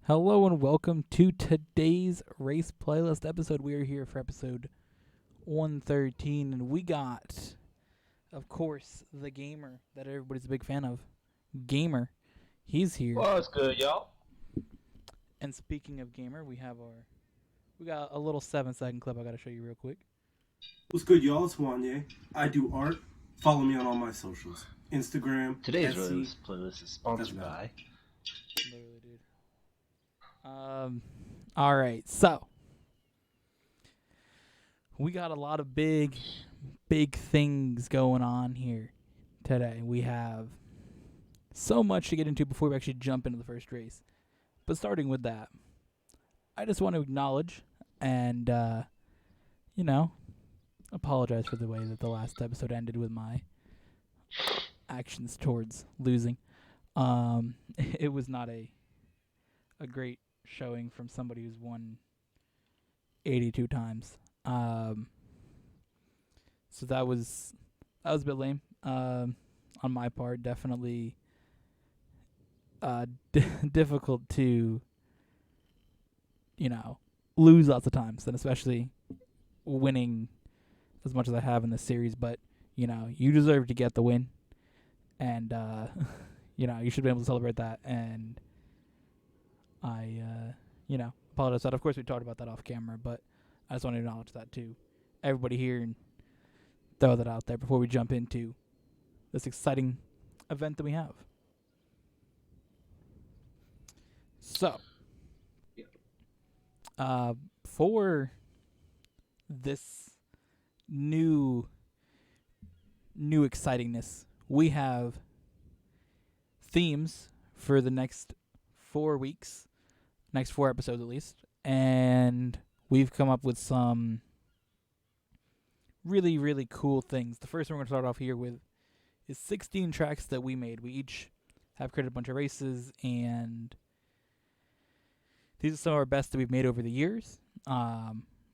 Hello and welcome to today's race playlist episode. We are here for episode 113, and we got, of course, the gamer that everybody's a big fan of. Gamer, he's here. What's good, y'all? And speaking of gamer, we got a little 7-second clip I got to show you real quick. What's good, y'all? It's Wanyá. I do art. Follow me on all my socials. Instagram, Today's Etsy. playlist is sponsored That's by. Literally, dude. All right, so we got a lot of big things going on here today. We have so much to get into before we actually jump into the first race. But starting with that, I just want to acknowledge and, apologize for the way that the last episode ended with my actions towards losing. It was not a great showing from somebody who's won 82 times. So that was a bit lame on my part. Definitely difficult to, lose lots of times, and especially winning as much as I have in this series. But, you deserve to get the win, and, you should be able to celebrate that. And I, apologize for that. Of course, we talked about that off camera, but I just want to acknowledge that to everybody here and throw that out there before we jump into this exciting event that we have. So, for this new excitingness, we have themes for the next 4 weeks, next 4 episodes at least, and we've come up with some really, really cool things. The first one we're going to start off here with is 16 tracks that we made. We each have created a bunch of races, and these are some of our best that we've made over the years.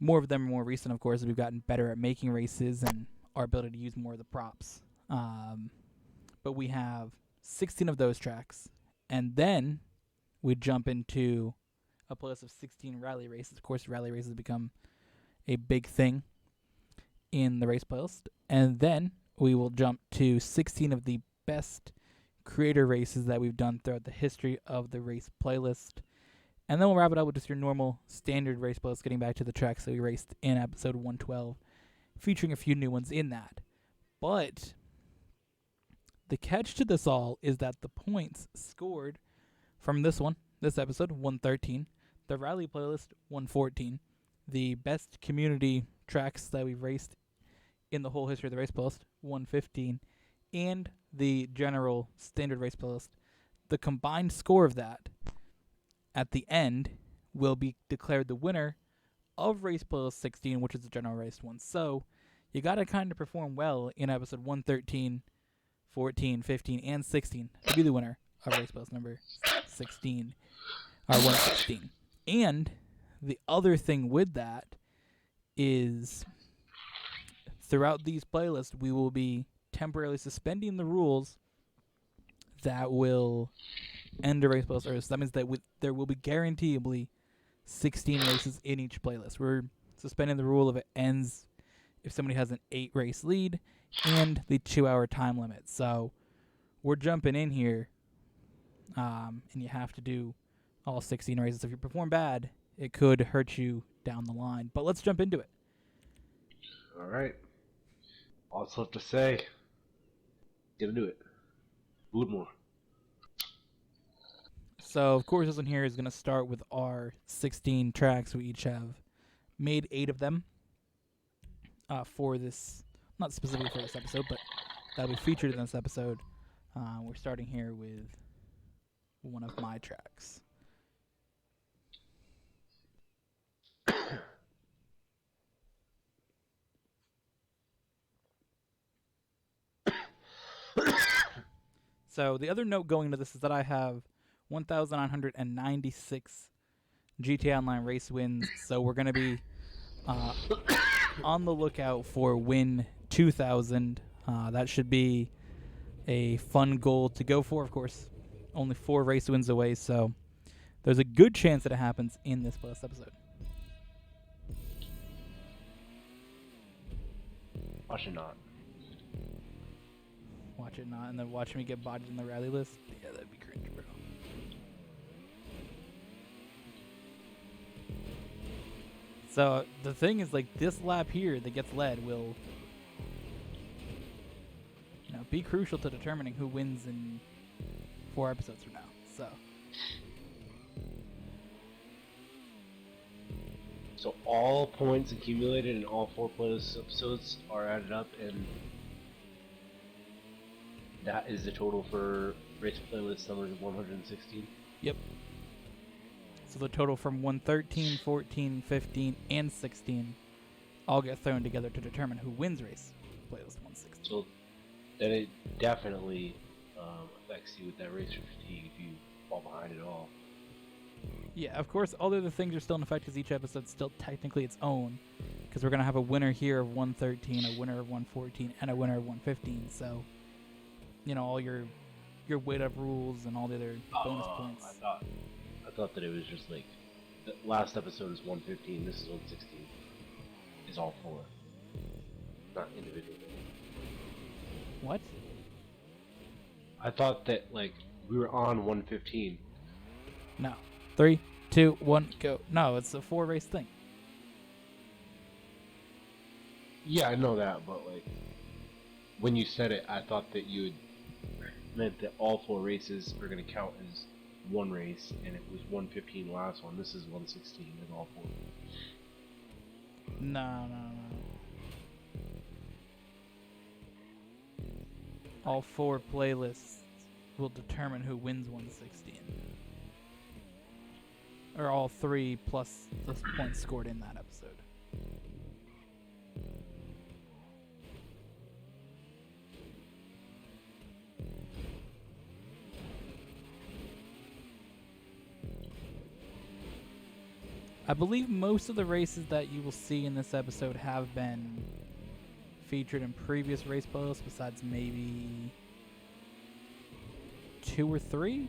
More of them are more recent, of course, as we've gotten better at making races and our ability to use more of the props. But we have 16 of those tracks, and then we jump into a playlist of 16 rally races. Of course, rally races become a big thing in the race playlist. And then we will jump to 16 of the best creator races that we've done throughout the history of the race playlist. And then we'll wrap it up with just your normal standard race playlist, getting back to the tracks that we raced in episode 112, featuring a few new ones in that. But the catch to this all is that the points scored from this episode, 113, the rally playlist, 114, the best community tracks that we've raced in the whole history of the race playlist, 115, and the general standard race playlist. The combined score of that at the end will be declared the winner of race playlist 16, which is the general race one. So you got to kind of perform well in episode 113, 14, 15, and 16 to be the winner of race playlist number 16, or 116. And the other thing with that is throughout these playlists, we will be temporarily suspending the rules that will end a race playlist. Or so that means that there will be guaranteedly 16 races in each playlist. We're suspending the rule if it ends if somebody has an 8-race lead and the 2-hour time limit. So we're jumping in here, and you have to do all 16 races. If you perform bad, it could hurt you down the line. But let's jump into it. All right. All that's left to say. Gonna do it. A little more. So, of course, this one here is going to start with our 16 tracks. We each have made 8 of them for this, not specifically for this episode, but that'll be featured in this episode. We're starting here with one of my tracks. So the other note going into this is that I have 1,996 GTA Online race wins. So we're going to be on the lookout for win 2,000. That should be a fun goal to go for. Of course, only 4 race wins away, so There's a good chance that it happens in this playlist episode. Watch it not. Watch it not, and then watch me get bodied in the rally list. Yeah, that'd be cringe, bro. So the thing is, like, this lap here that gets led will, be crucial to determining who wins in 4 episodes from now. So all points accumulated in all 4 playlist episodes are added up, and that is the total for race playlist number 116. Yep. So the total from 113, 14, 15, and 16 all get thrown together to determine who wins race playlist 116. So then it definitely affects you with that racer fatigue if you fall behind at all. Yeah, of course, all the other things are still in effect because each episode's still technically its own. Because we're going to have a winner here of 113, a winner of 114, and a winner of 115. So, all your weight up rules and all the other bonus points. I thought that it was just like the last episode is 115, this is 116. Is all 4, not individual. What? I thought that like we were on 115. No. 3, 2, 1, go. No, it's a 4 race thing. Yeah, I know that, but like when you said it, I thought that you had meant that all 4 races are going to count as one race, and it was 115 last one. This is 116 in all 4. No. All 4 playlists will determine who wins 116. Or all 3 plus the points scored in that episode. I believe most of the races that you will see in this episode have been featured in previous race playlists, besides maybe 2 or 3.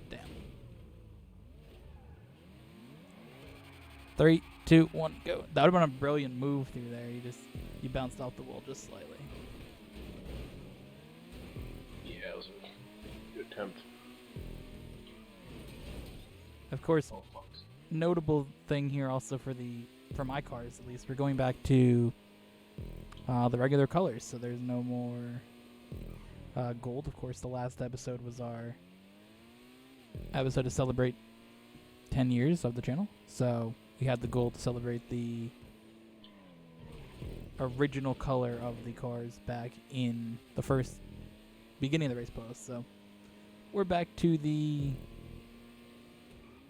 Damn. 3, 2, 1, go. That would have been a brilliant move through there. You bounced off the wall just slightly. Yeah, it was a good attempt. Of course, Oh, fuck. notable thing here also for my cars at least, we're going back to the regular colors, so there's no more gold. Of course, the last episode was our episode to celebrate 10 years of the channel, so we had the gold to celebrate the original color of the cars back in the first beginning of the race post. So we're back to the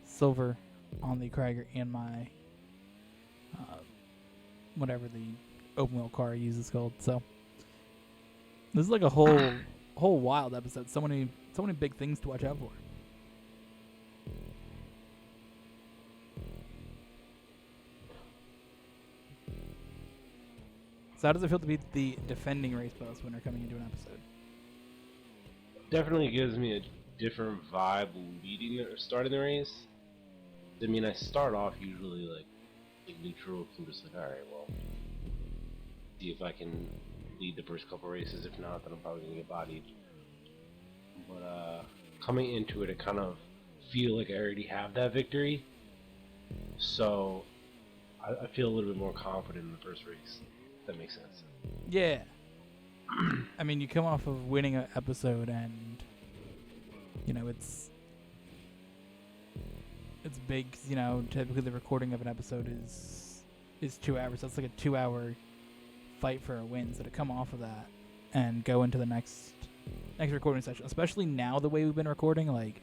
silver on the Krieger and my whatever the open wheel car I use is called. So this is like a whole wild episode. So many big things to watch out for. So how does it feel to be the defending race post winner coming into an episode? Definitely gives me a different vibe leading or starting the race. I mean, I start off usually like neutral. I'm just like, alright, well, see if I can lead the first couple races. If not, then I'm probably gonna get bodied. But coming into it, I kind of feel like I already have that victory. So I feel a little bit more confident in the first race. If that makes sense. Yeah. I mean, you come off of winning an episode, and it's big. 'Cause, typically the recording of an episode is 2 hours. That's like a 2-hour fight for a win. So to come off of that and go into the next recording session, especially now the way we've been recording, like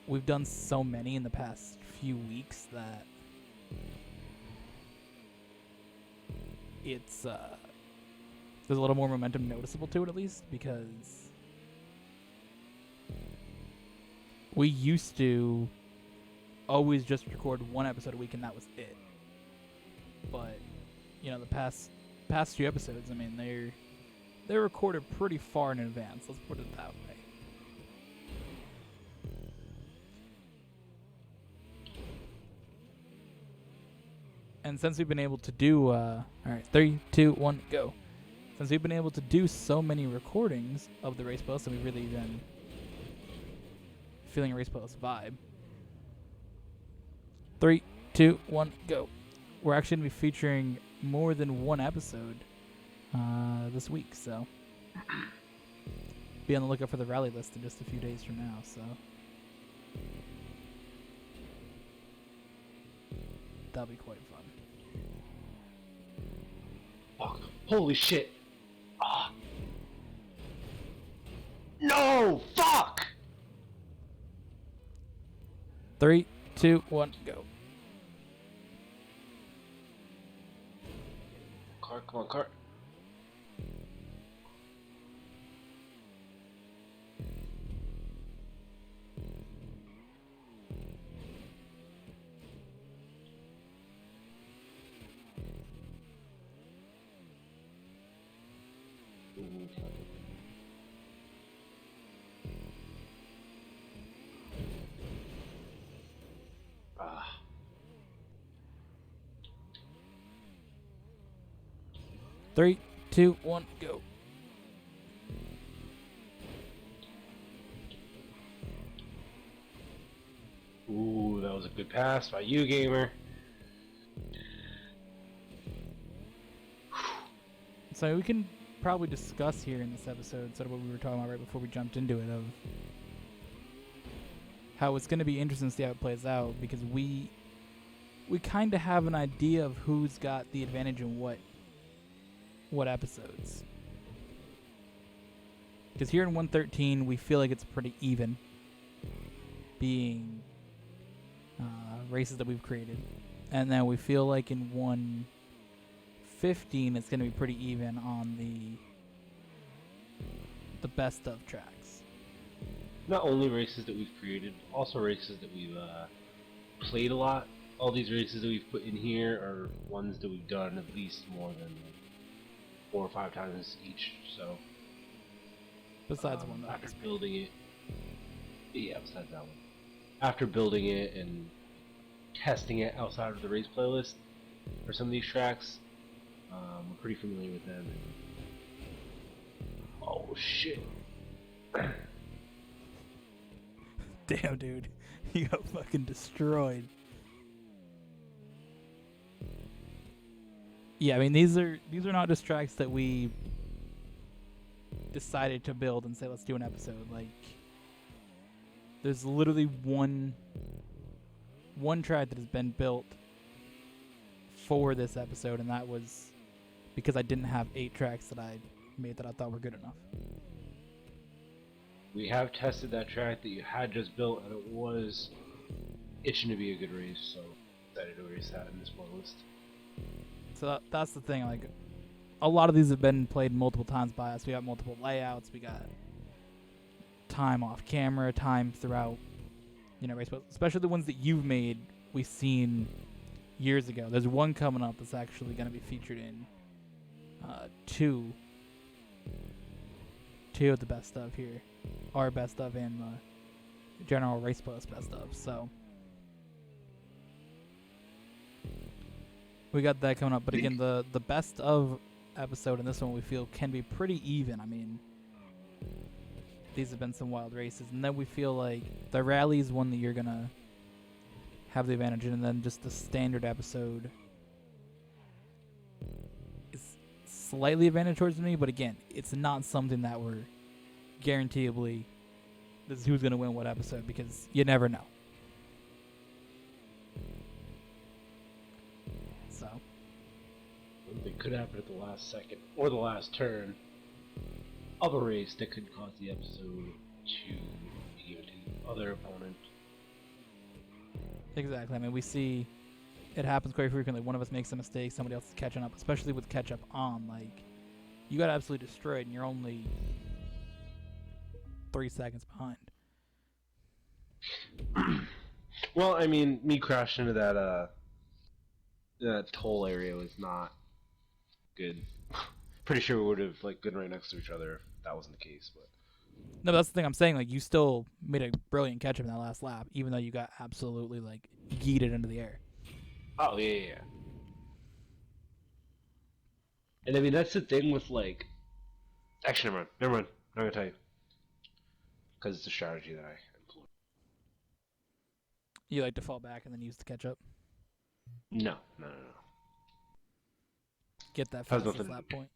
we've done so many in the past few weeks that it's there's a little more momentum noticeable to it, at least, because we used to always just record one episode a week and that was it. But the past few episodes, I mean, they're recorded pretty far in advance. Let's put it that way. And since we've been able to do, all right, 3, 2, 1, go. Since we've been able to do so many recordings of the Race Plus, and we've really been feeling a Race Plus vibe. 3, 2, 1, go. We're actually going to be featuring more than one episode this week, so be on the lookout for the rally list in just a few days from now, so that'll be quite fun. Fuck. Holy shit! Ah. No! Fuck! 3, 2, 1, go. Car, come on, car. Ah. 3, 2, 1, go. Ooh, that was a good pass by you, gamer. So we can probably discuss here in this episode sort of what we were talking about right before we jumped into it, of how it's going to be interesting to see how it plays out, because we kind of have an idea of who's got the advantage in what episodes. Because here in 113, we feel like it's pretty even, being races that we've created. And then we feel like in 115, it's going to be pretty even on the best of tracks. Not only races that we've created, also races that we've played a lot. All these races that we've put in here are ones that we've done at least more than 4 or 5 times each, so Besides one that after was building it, yeah, besides that one, after building it and testing it outside of the race playlist for some of these tracks, we're pretty familiar with them. Oh shit! Damn, dude, you got fucking destroyed. Yeah, I mean, these are not just tracks that we decided to build and say let's do an episode. Like, there's literally one track that has been built for this episode, and that was because I didn't have 8 tracks that I made that I thought were good enough. We have tested that track that you had just built, and it was itching to be a good race, so decided to race that in this playlist. So that's the thing. Like, a lot of these have been played multiple times by us. We got multiple layouts. We got time off camera, time throughout, race, especially the ones that you've made. We've seen years ago. There's one coming up that's actually going to be featured in two of the best of here, our best of and the general race plus best of. So we got that coming up. But again, the best of episode in this one we feel can be pretty even. I mean, these have been some wild races, and then we feel like the rally is one that you're gonna have the advantage in, and then just the standard episode is slightly advantage towards me. But again, it's not something that we're guaranteeably this is who's gonna win what episode, because you never know. So It could happen at the last second or the last turn of a race that could cause the episode to be given to the other opponent. exactly. I mean, we see it happens quite frequently. One of us makes a mistake, somebody else is catching up, especially with catch up on. Like, you got absolutely destroyed, and you're only 3 seconds behind. Well, I mean, me crashing into that toll area was not good. Pretty sure we would have like been right next to each other if that wasn't the case. But No, that's the thing I'm saying. Like, you still made a brilliant catch up in that last lap, even though you got absolutely like yeeted into the air. oh yeah. And I mean, that's the thing with like. Actually, never mind. I'm not gonna tell you because it's a strategy that I employ. You like to fall back and then use the catch up, No. get that Has fastest nothing. lap point.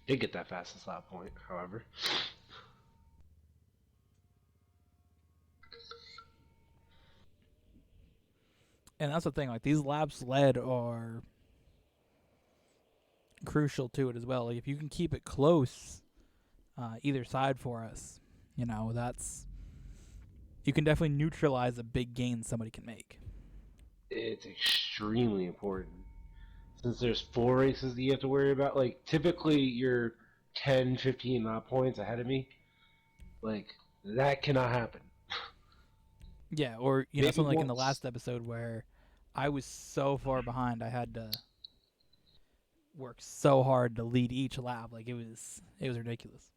Did get that fastest lap point, however. And that's the thing. Like, these laps led are crucial to it as well. Like, if you can keep it close, either side for us, that's you can definitely neutralize a big gain somebody can make. It's extremely important. Since there's 4 races that you have to worry about, like, typically you're 10, 15 lap points ahead of me. Like, that cannot happen. Yeah, or Maybe something like in the once. last episode where I was so far behind, I had to work so hard to lead each lap. Like, it was ridiculous.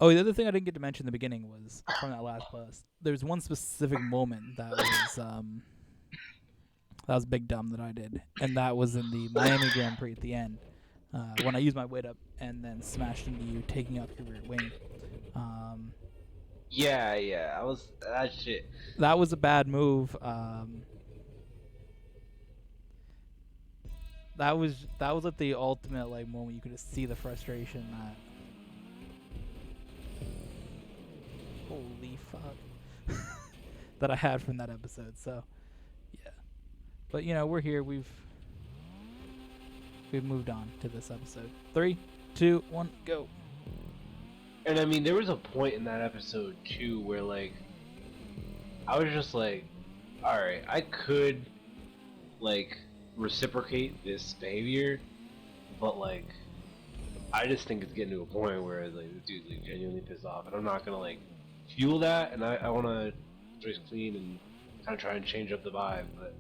Oh, the other thing I didn't get to mention in the beginning was from that last bus. There's one specific moment that was big dumb that I did, and that was in the Miami Grand Prix at the end, when I used my weight up and then smashed into you, taking out your rear wing. Yeah, I was that shit. That was a bad move. That was like the ultimate like moment. You could just see the frustration that. Holy fuck. That I had from that episode. So, yeah. But we're here. We've moved on to this episode. 3, 2, 1, go. And I mean, there was a point in that episode too where like I was just like, all right, I could like reciprocate this behavior, but like I just think it's getting to a point where like this dude's like genuinely pissed off, and I'm not gonna like fuel that, and I want to race clean and kind of try and change up the vibe, but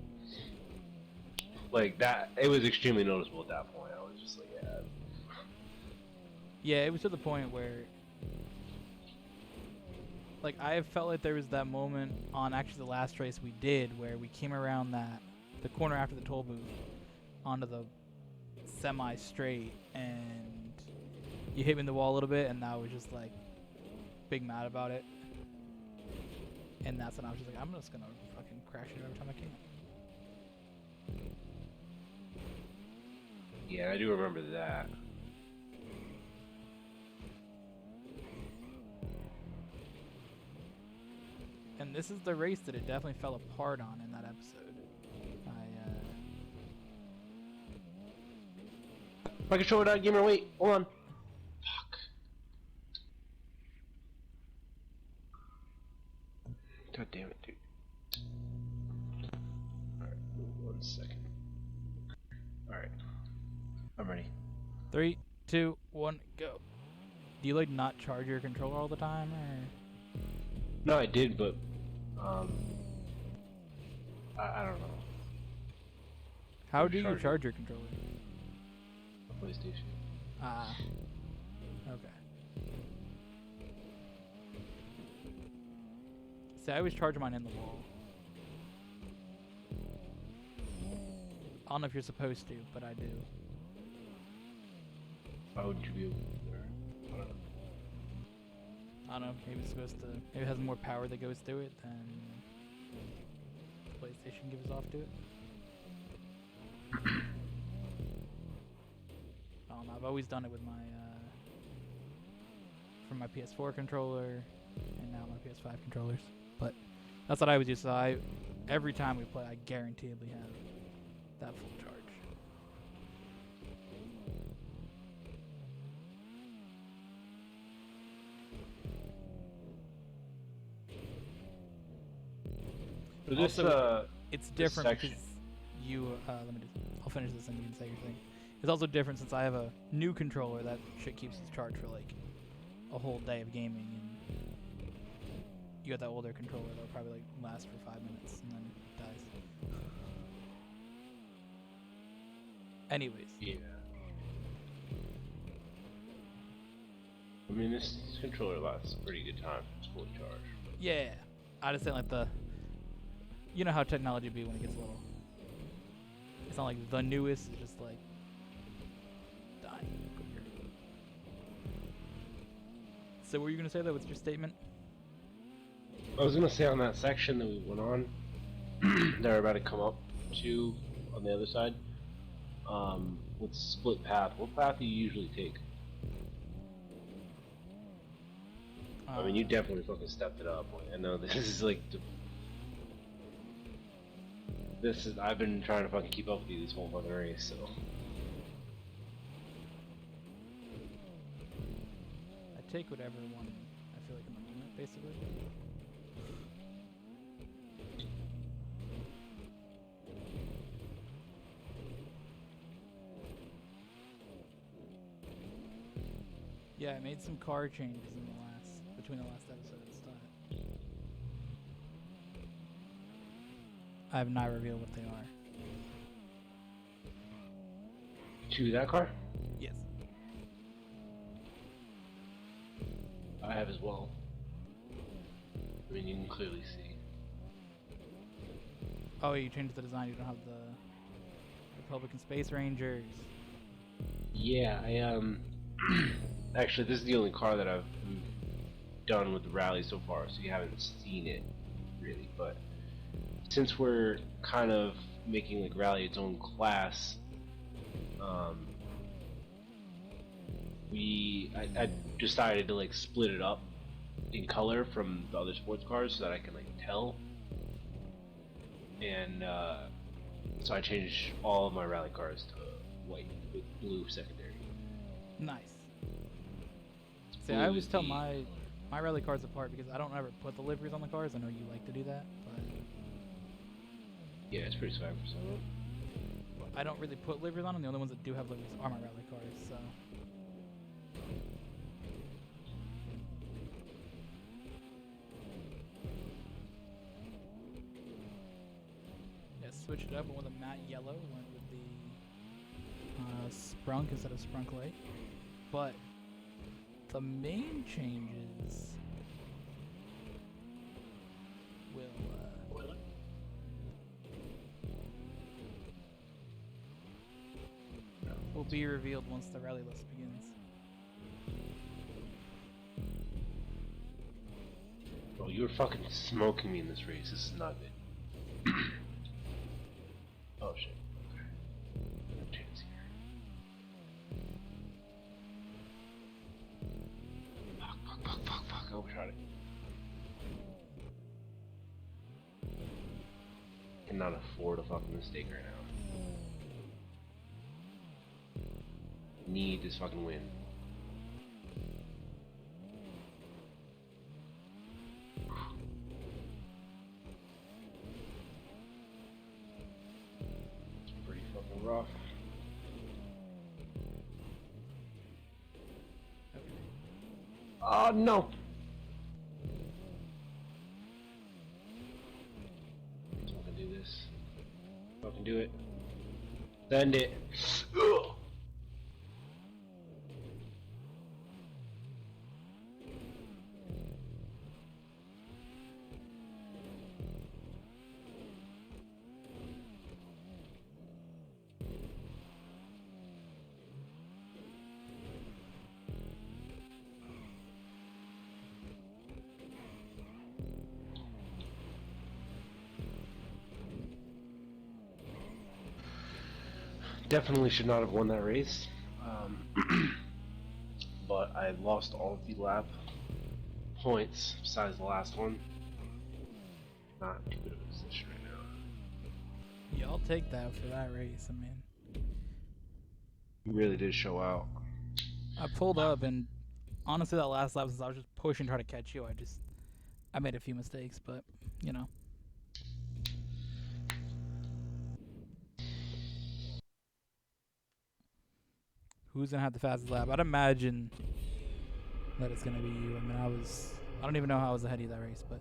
like that, it was extremely noticeable at that point. I was just like, yeah. Yeah, it was to the point where, like, I felt like there was that moment on actually the last race we did where we came around the corner after the toll booth onto the semi-straight, and you hit me in the wall a little bit, and I was just like big mad about it. And that's when I was just like, I'm just gonna fucking crash it every time I can. Yeah, I do remember that. And this is the race that it definitely fell apart on in that episode. My controller died, gamer, wait, hold on. Fuck. God damn it, dude. Alright, 1 second. Alright. I'm ready. 3, 2, 1, go. Do you like not charge your controller all the time, or? No, I did, but I don't know. How do you charge your controller? PlayStation. Ah. Okay. See, I always charge mine in the wall. I don't know if you're supposed to, but I do. Why would you be able to do that? I don't know. I don't know. Maybe it's supposed to. Maybe it has more power that goes through it than the PlayStation gives off to it. I don't know. I've always done it with my from my PS4 controller and now my PS5 controllers. But that's what I would do. So every time we play, I guaranteedly have that full charge. But this, Also, it's different section. because I'll finish this and you can say your thing. It's also different since I have a new controller. That shit keeps its charge for like a whole day of gaming, and you got that older controller that'll probably like last for 5 minutes and then dies. Anyways, Yeah. I mean, this controller lasts a pretty good time if it's fully charged. yeah, I just didn't like the. You know how technology be when it gets a little. It's not like the newest. It's just like dying quicker. So, what were you gonna say though? What's your statement? I was gonna say on that section that we went on, that we're about to come up to on the other side, with split path. What path do you usually take? I mean, you definitely fucking stepped it up. Like, I know this is like this is. I've been trying to fucking keep up with you this whole fucking race, so. I take whatever one I feel like in the moment, basically. Yeah, I made some car changes between the last episode and start. I have not revealed what they are. To that car? Yes. I have as well. I mean, you can clearly see. Oh, you changed the design. You don't have the Republican Space Rangers. Yeah, actually, this is the only car that I've done with the rally so far, so you haven't seen it really. But since we're kind of making like rally its own class, I decided to like split it up in color from the other sports cars so that I can like tell. And so I changed all of my rally cars to white with blue secondary. Nice. See, I always tell my rally cars apart because I don't ever put the liveries on the cars. I know you like to do that, but Yeah, it's pretty swag for some. I don't really put liveries on them. The only ones that do have liveries are my rally cars, so. Yeah, switched it up. Went with a matte yellow. Went with the Sprunk instead of Sprunk Light. But the main changes will be revealed once the rally list begins. Bro, you're fucking smoking me in this race. This is not good. Oh shit. Okay. No chance here. Fuck. I overshot it. Cannot afford a fucking mistake right now. Need this fucking win. It's pretty fucking rough. Oh no! Fucking do this. Fucking do it. Send it. Ugh. Definitely should not have won that race, but I lost all of the lap points besides the last one. Not too good of a position right now. Yeah, I'll take that for that race. I mean, You really did show out. I pulled up and honestly, that last lap, since I was just pushing, trying to catch you, I made a few mistakes, but you know. Who's gonna have the fastest lap? I'd imagine that it's gonna be you. I mean, I don't even know how I was ahead of you that race, but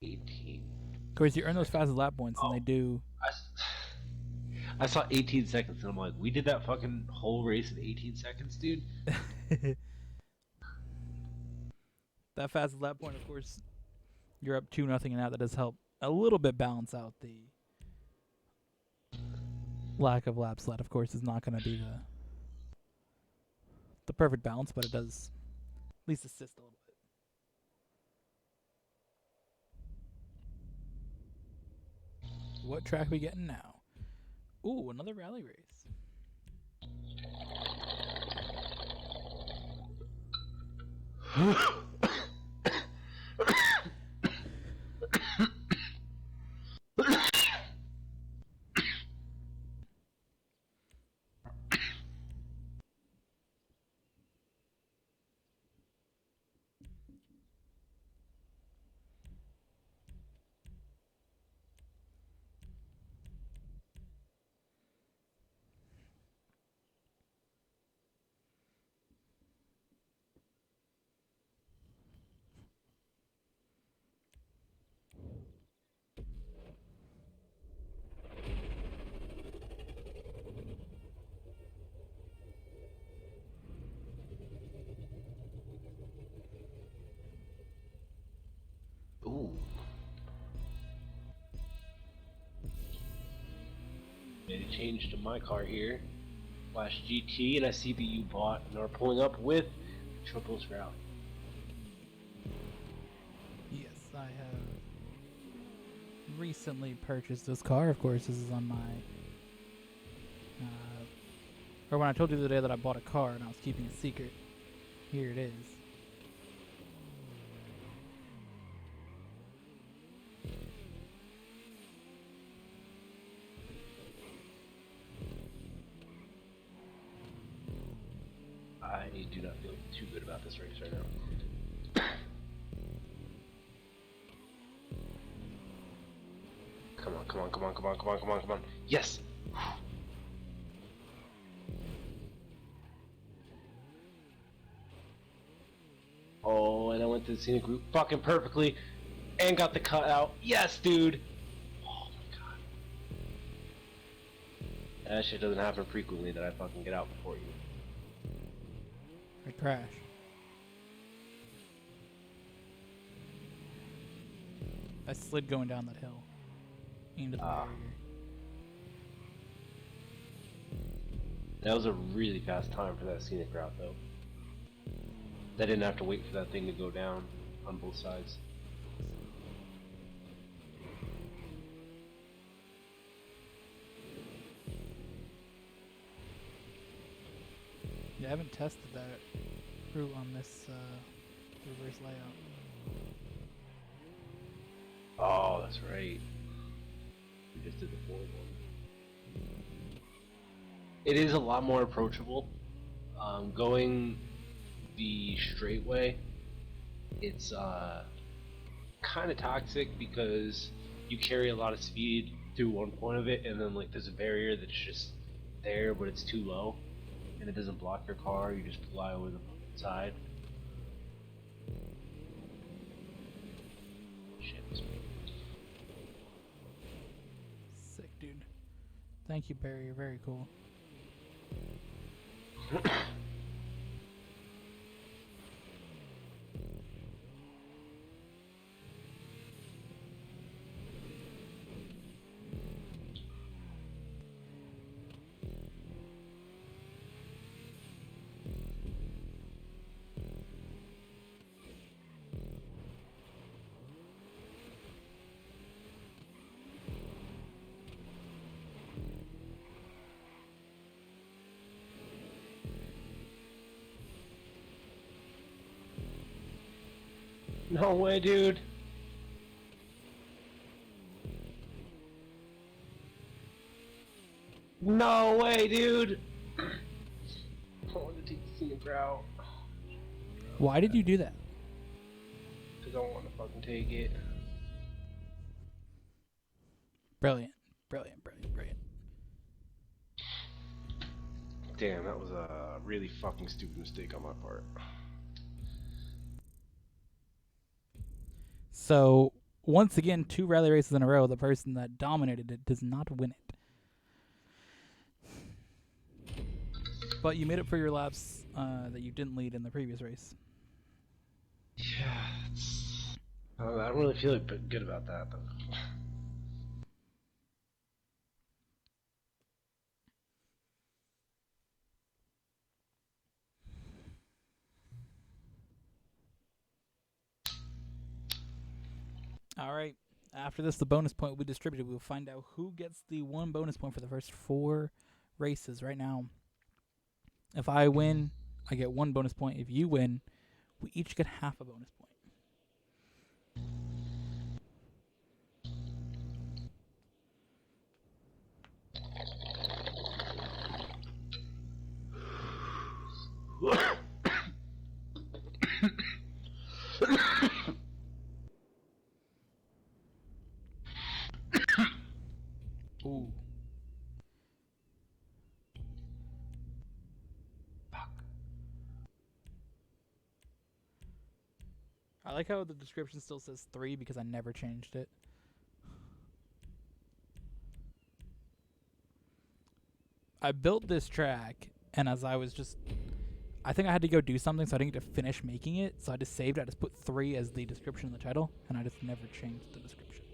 18. of course you earn those fastest lap points, and they do. I saw 18 seconds and I'm like, we did that fucking whole race in 18 seconds, dude? That fastest lap point, of course, you're up 2-0, and that does help a little bit balance out the lack of laps left. Of course, is not going to be the perfect balance, but it does at least assist a little bit. What track we getting now? Ooh, another rally race. Ooh. Made a change to my car here. Flash GT, and I see that you bought and are pulling up with Triples Rally. Yes, I have recently purchased this car. Of course, this is on my. Or when I told you the other day that I bought a car and I was keeping it secret, here it is. I do not feel too good about this race right now. Come on, come on, come on, come on, come on, come on, come on. Yes! Oh, and I went to the scenic route fucking perfectly and got the cutout. Yes, dude! Oh my god. That shit doesn't happen frequently that I fucking get out before you. I crash. I slid going down that hill into the barrier. That was a really fast time for that scenic route, though. I didn't have to wait for that thing to go down on both sides. Yeah, I haven't tested that route on this reverse layout. Oh, that's right. We just did the forward one. It is a lot more approachable. Going the straight way, it's kind of toxic because you carry a lot of speed through one point of it, and then like there's a barrier that's just there, but it's too low, and it doesn't block your car. You just fly over the side. Shit. Sick, dude. Thank you, Barry. You're very cool. No way, dude. No way, dude. I wanted to take the scenic route. Why did you do that? Because I want to fucking take it. Brilliant. Brilliant, brilliant, brilliant. Damn, that was a really fucking stupid mistake on my part. So once again, 2 rally races in a row, the person that dominated it does not win it. But you made up for your laps that you didn't lead in the previous race. Yeah, I don't really feel good about that, though. All right. After this, the bonus point will be distributed. We'll find out who gets the 1 bonus point for the first 4 races right now. If I win, I get 1 bonus point. If you win, we each get half a bonus point. Ooh. I like how the description still says 3 because I never changed it. I built this track, and as I was I think I had to go do something, so I didn't get to finish making it. So I just saved it. I just put 3 as the description in the title, and I just never changed the description.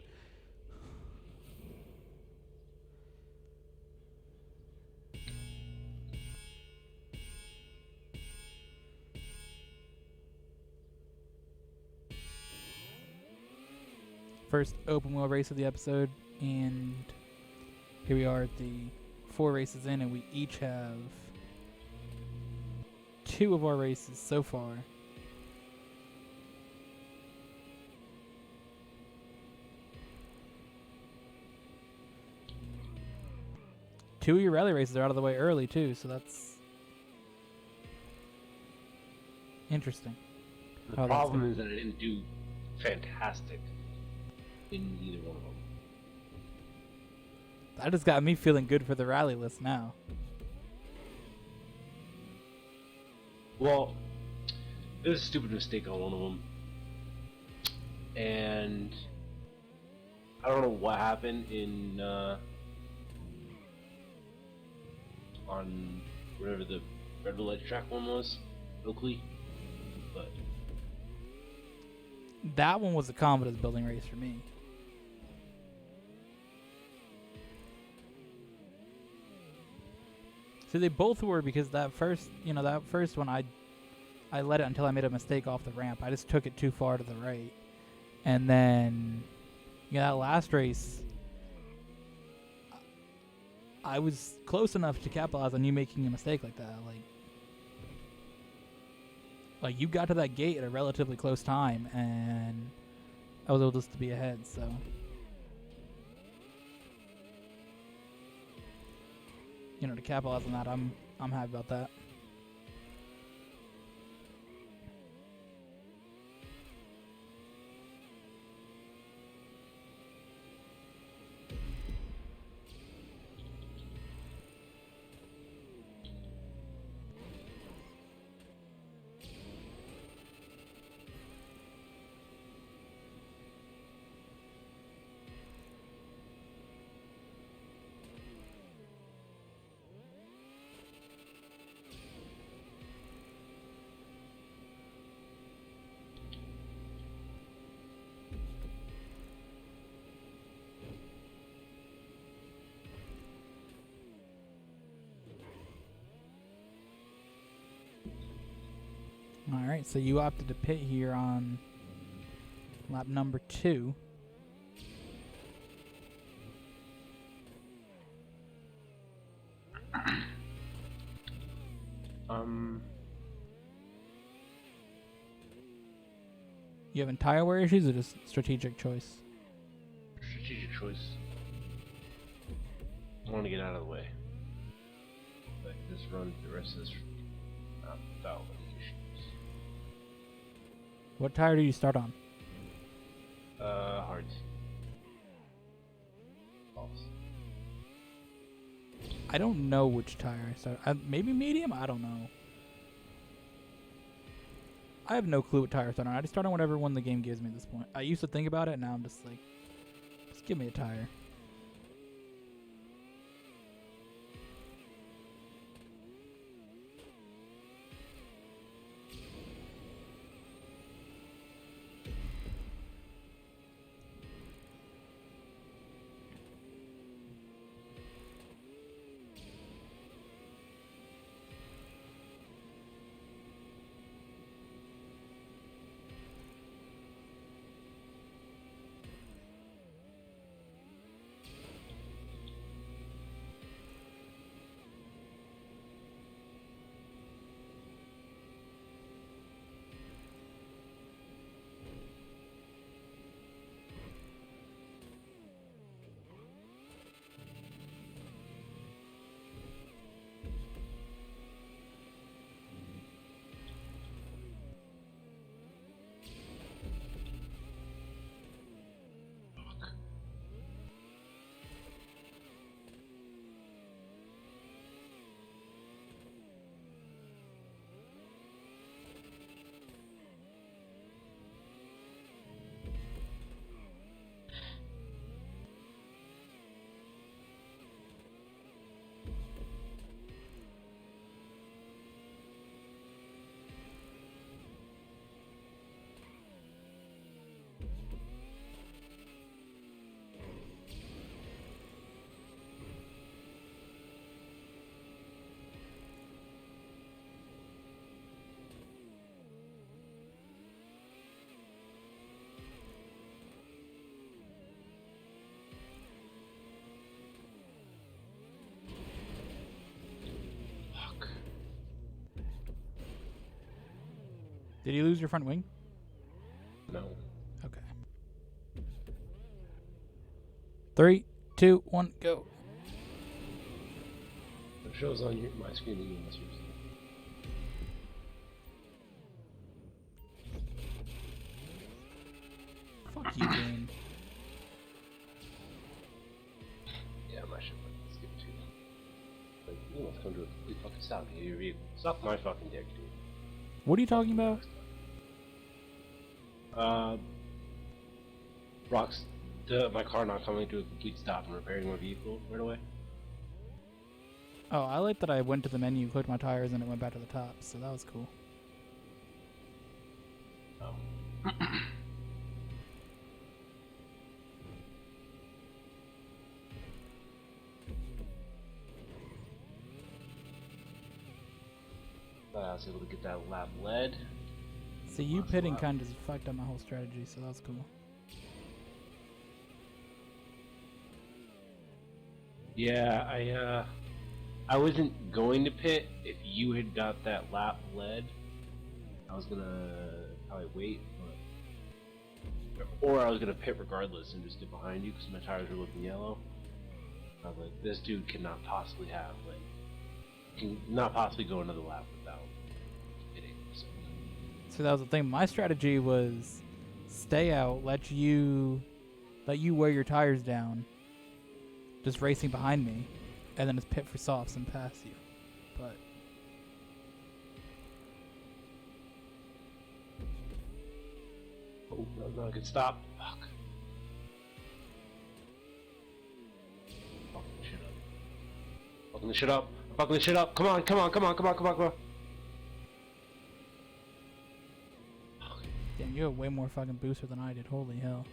First open wheel race of the episode, and here we are at the 4 races in, and we each have 2 of our races so far. Two of your rally races are out of the way early too, so that's interesting. The problem is that I didn't do fantastic in either one of them. That just got me feeling good for the rally list now. Well, it was a stupid mistake on one of them, and I don't know what happened in on whatever the Red Bull Edge track one was, Oakley, but That one was a confidence building race for me. So they both were, because that first one I let it until I made a mistake off the ramp. I just took it too far to the right. And then that last race I was close enough to capitalize on you making a mistake like that. Like you got to that gate at a relatively close time, and I was able just to be ahead, so to capitalize on that, I'm happy about that. Alright, so you opted to pit here on lap number 2. You having tire wear issues or just strategic choice? strategic choice. I want to get out of the way. Like just run the rest of this without any issues. What tire do you start on? Hard. False. I don't know which tire I started. Maybe medium? I don't know. I have no clue what tire I start on. I just start on whatever one the game gives me at this point. I used to think about it, and now I'm just like, just give me a tire. Did you lose your front wing? No. Okay. 3, 2, 1, go. It shows on my screen that you must use. Fuck you, game. Yeah, my shit went skip too. Like, you must come to a complete fucking stop here, your vehicle. Stop my fucking dick, dude. What are you talking about? My car not coming to a complete stop and repairing my vehicle right away. Oh, I like that I went to the menu, clicked my tires, and it went back to the top, so that was cool. Oh. I was able to get that lap lead. See, you pitting kind of just fucked up my whole strategy, so that was cool. Yeah, I wasn't going to pit if you had got that lap lead. I was gonna probably wait, or I was gonna pit regardless and just get behind you because my tires were looking yellow. I was like, this dude cannot possibly have cannot possibly go another lap without pitting. So that was the thing. My strategy was stay out, let you wear your tires down, just racing behind me, and then just pit for softs and pass you. But oh, that was not a good stop. Fuck. Fucking shit up. Fucking the shit up. Fucking the shit up. Come on, come on, come on, come on, come on, come on. damn, you have way more fucking booster than I did. Holy hell.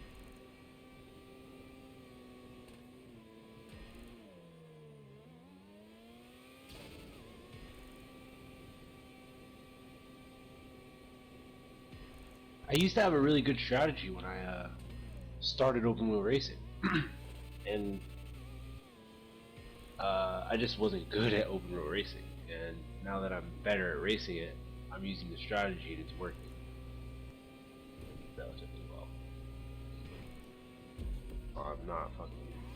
I used to have a really good strategy when I started open wheel racing, and I just wasn't good at open wheel racing. And now that I'm better at racing it, I'm using the strategy and it's working relatively well. I'm not fucking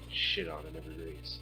shit on in every race.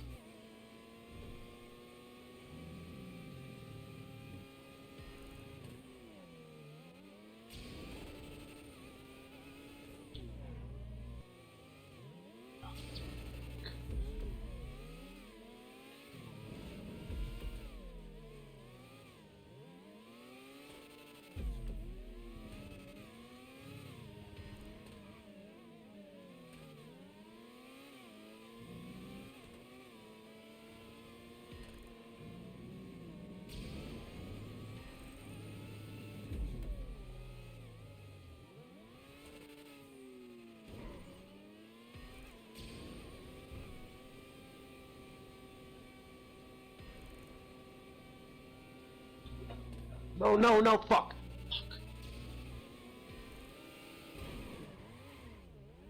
No, no, no, fuck. Fuck.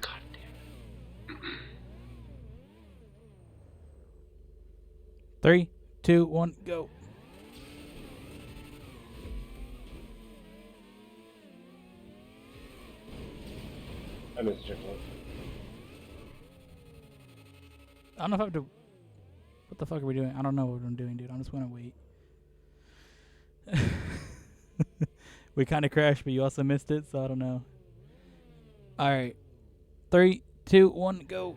God damn it. 3, 2, 1, go. I missed your point. I don't know if I have to. What the fuck are we doing? I don't know what I'm doing, dude. I'm just gonna wait. We kind of crashed, but you also missed it, so I don't know. All right, 3, 2, 1, go.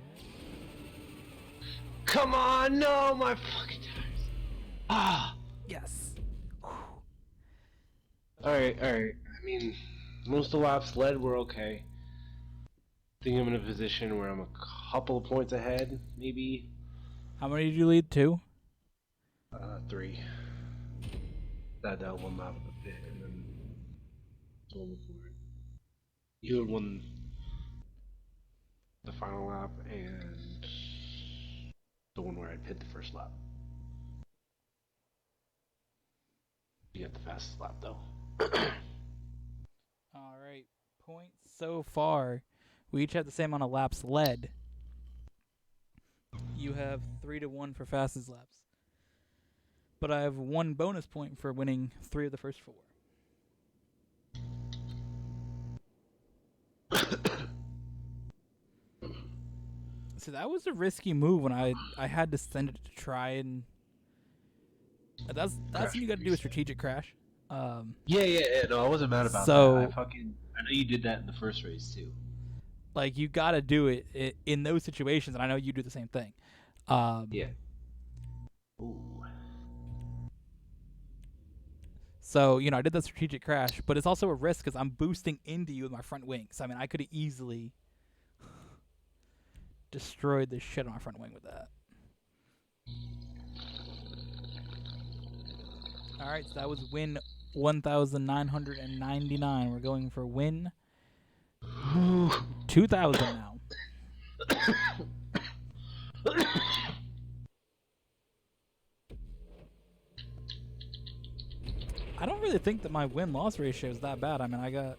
Come on, no, my fucking tires. Ah. Yes. Alright, alright. I mean, most of the laps led were okay. I think I'm in a position where I'm a couple of points ahead, maybe. How many did you lead? 2? 3. That one lap of the pit, and then the one before it. You had won the final lap, and the one where I pit the first lap. You got the fastest lap, though. All right. Points so far. We each have the same amount of laps led. You have 3 to 1 for fastest laps. But I have 1 bonus point for winning 3 of the first 4. So that was a risky move when I had to send it to try and. That's when you got to do a strategic crash. Yeah. No, I wasn't mad about So- that. I know you did that in the first race too. Like you got to do it in those situations, and I know you do the same thing. Yeah. Ooh. So I did that strategic crash, but it's also a risk because I'm boosting into you with my front wing. So I mean, I could have easily destroyed the shit on my front wing with that. All right, so that was win 1,999. We're going for win 2,000 now. I don't really think that my win-loss ratio is that bad. I mean, I got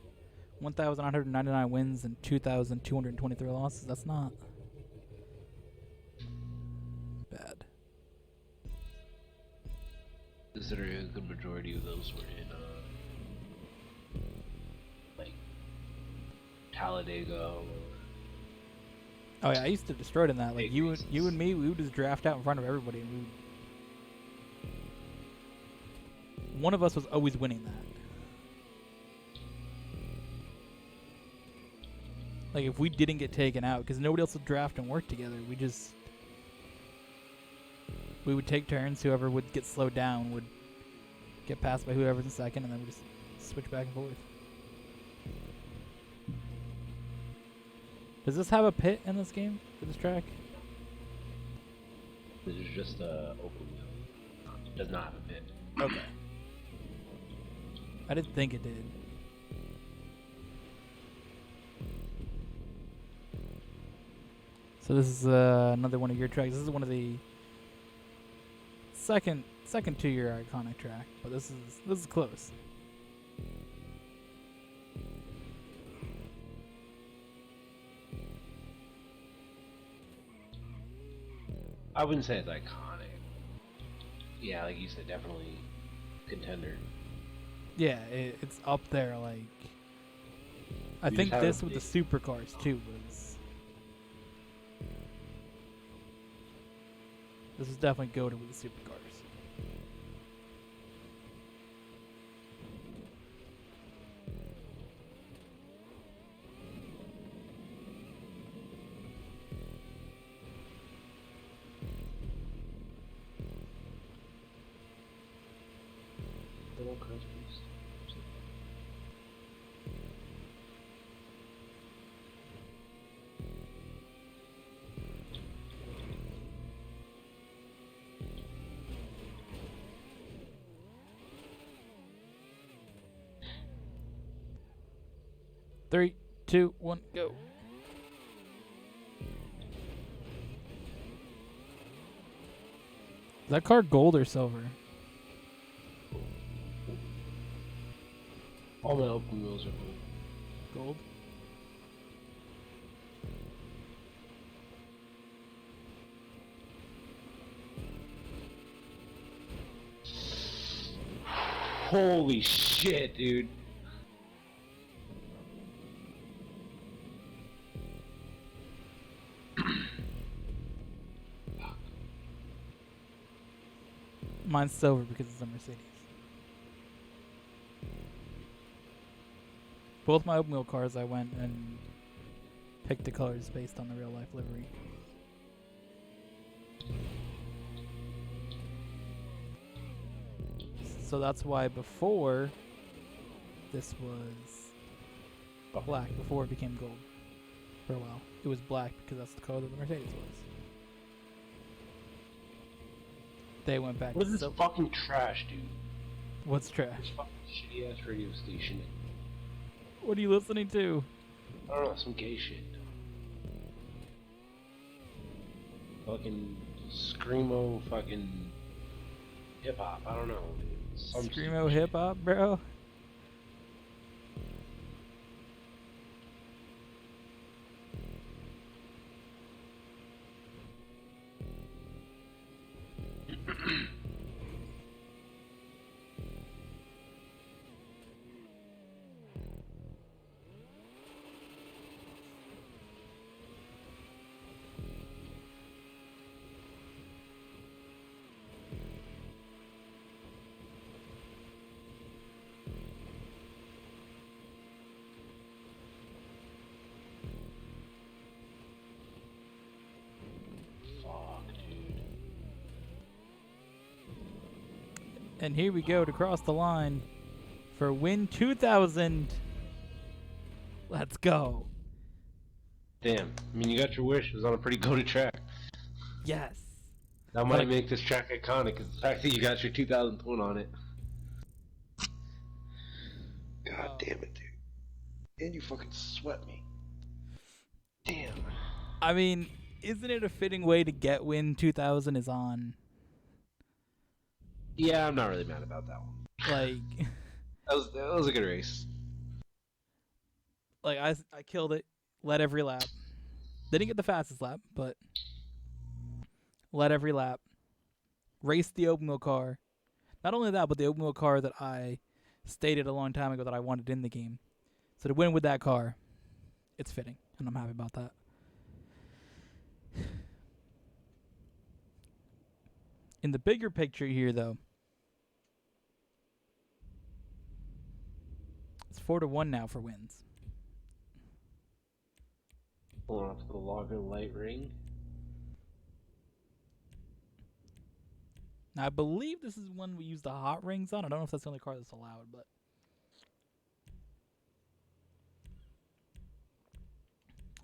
1,999 wins and 2,223 losses. That's not bad. Considering a good majority of those were in, like, Talladega. Oh yeah, I used to destroy it in that. Like Big you races. and me, we would just draft out in front of everybody, and one of us was always winning that. Like if we didn't get taken out, because nobody else would draft and work together, we would take turns. Whoever would get slowed down would get passed by whoever's in second, and then we just switch back and forth. Does this have a pit in this game for this track? This is just open wheel. It does not have a pit. Okay. I didn't think it did. So this is another one of your tracks. This is one of the second to your iconic track, but this is close. I wouldn't say it's iconic. Yeah, like you said, definitely contender. Yeah, it's up there. Like I We think just had this a with the big- supercars too was. This is definitely goated with the supercars. Three, two, one, go. Is that car gold or silver? All my open wheels are blue. Gold. Holy shit, dude. Mine's silver because it's a Mercedes. Both my open wheel cars, I went and picked the colors based on the real life livery. So that's why before this was black, before it became gold for a while. It was black because that's the color that the Mercedes was. They went back What to is this silver. fucking trash, dude? What's This trash? fucking shitty ass radio station. What are you listening to? I don't know, some gay shit. Fucking screamo, fucking hip hop. I don't know. Some Screamo hip hop, bro. Fuck, dude. And here we go to cross the line for win 2000. Let's go. Damn. I mean, you got your wish. It was on a pretty goated track. Yes. That might Like- make this track iconic, is the fact that you got your 2000 twin on it. God damn it, dude. And you fucking sweat me. Damn. I mean, isn't it a fitting way to get win 2000 is on, Yeah, I'm not really mad about that one. like, That was a good race. like I killed it, led every lap. Didn't get the fastest lap, but led every lap. Raced the open wheel car. Not only that, but the open wheel car that I stated a long time ago that I wanted in the game. So to win with that car, it's fitting, and I'm happy about that. In the bigger picture here, though, it's 4-1 now for wins. Pulling off the Lager Light Ring. Now, I believe this is one we use the hot rings on. I don't know if that's the only car that's allowed, but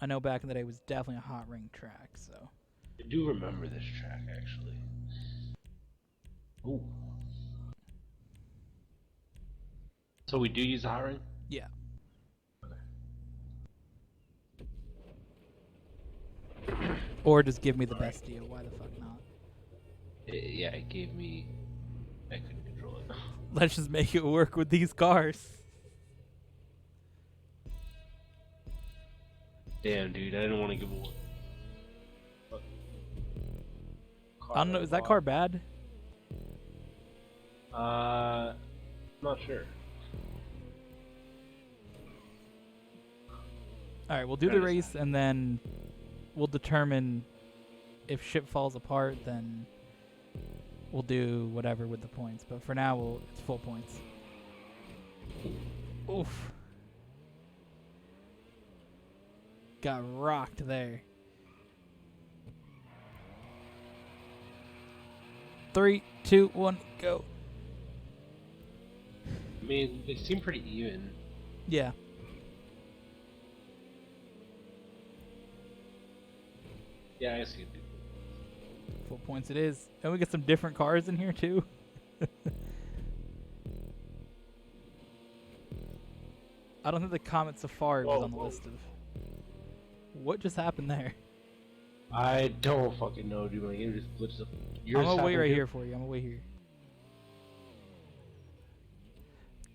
I know back in the day it was definitely a hot ring track. So I do remember this track, actually. Ooh. So we do use the hot ring? yeah, or just give me the best deal. Why the fuck not? Yeah, it gave me... I couldn't control it. Let's just make it work with these cars. Damn, dude, I didn't want to give away. I don't know. Is that car bad? Not sure. All right, we'll do the race and then we'll determine if shit falls apart. Then we'll do whatever with the points. But for now, it's full points. Oof. Got rocked there. 3, 2, 1, go. I mean, they seem pretty even. Yeah. Yeah, I guess you could do Full points it is. And we get some different cars in here too. I don't think the Comet Safari was Whoa, on the whoa. list of. What just happened there? I don't fucking know, dude. My game just glitched up. I'm gonna wait right here for you. I'm gonna wait here.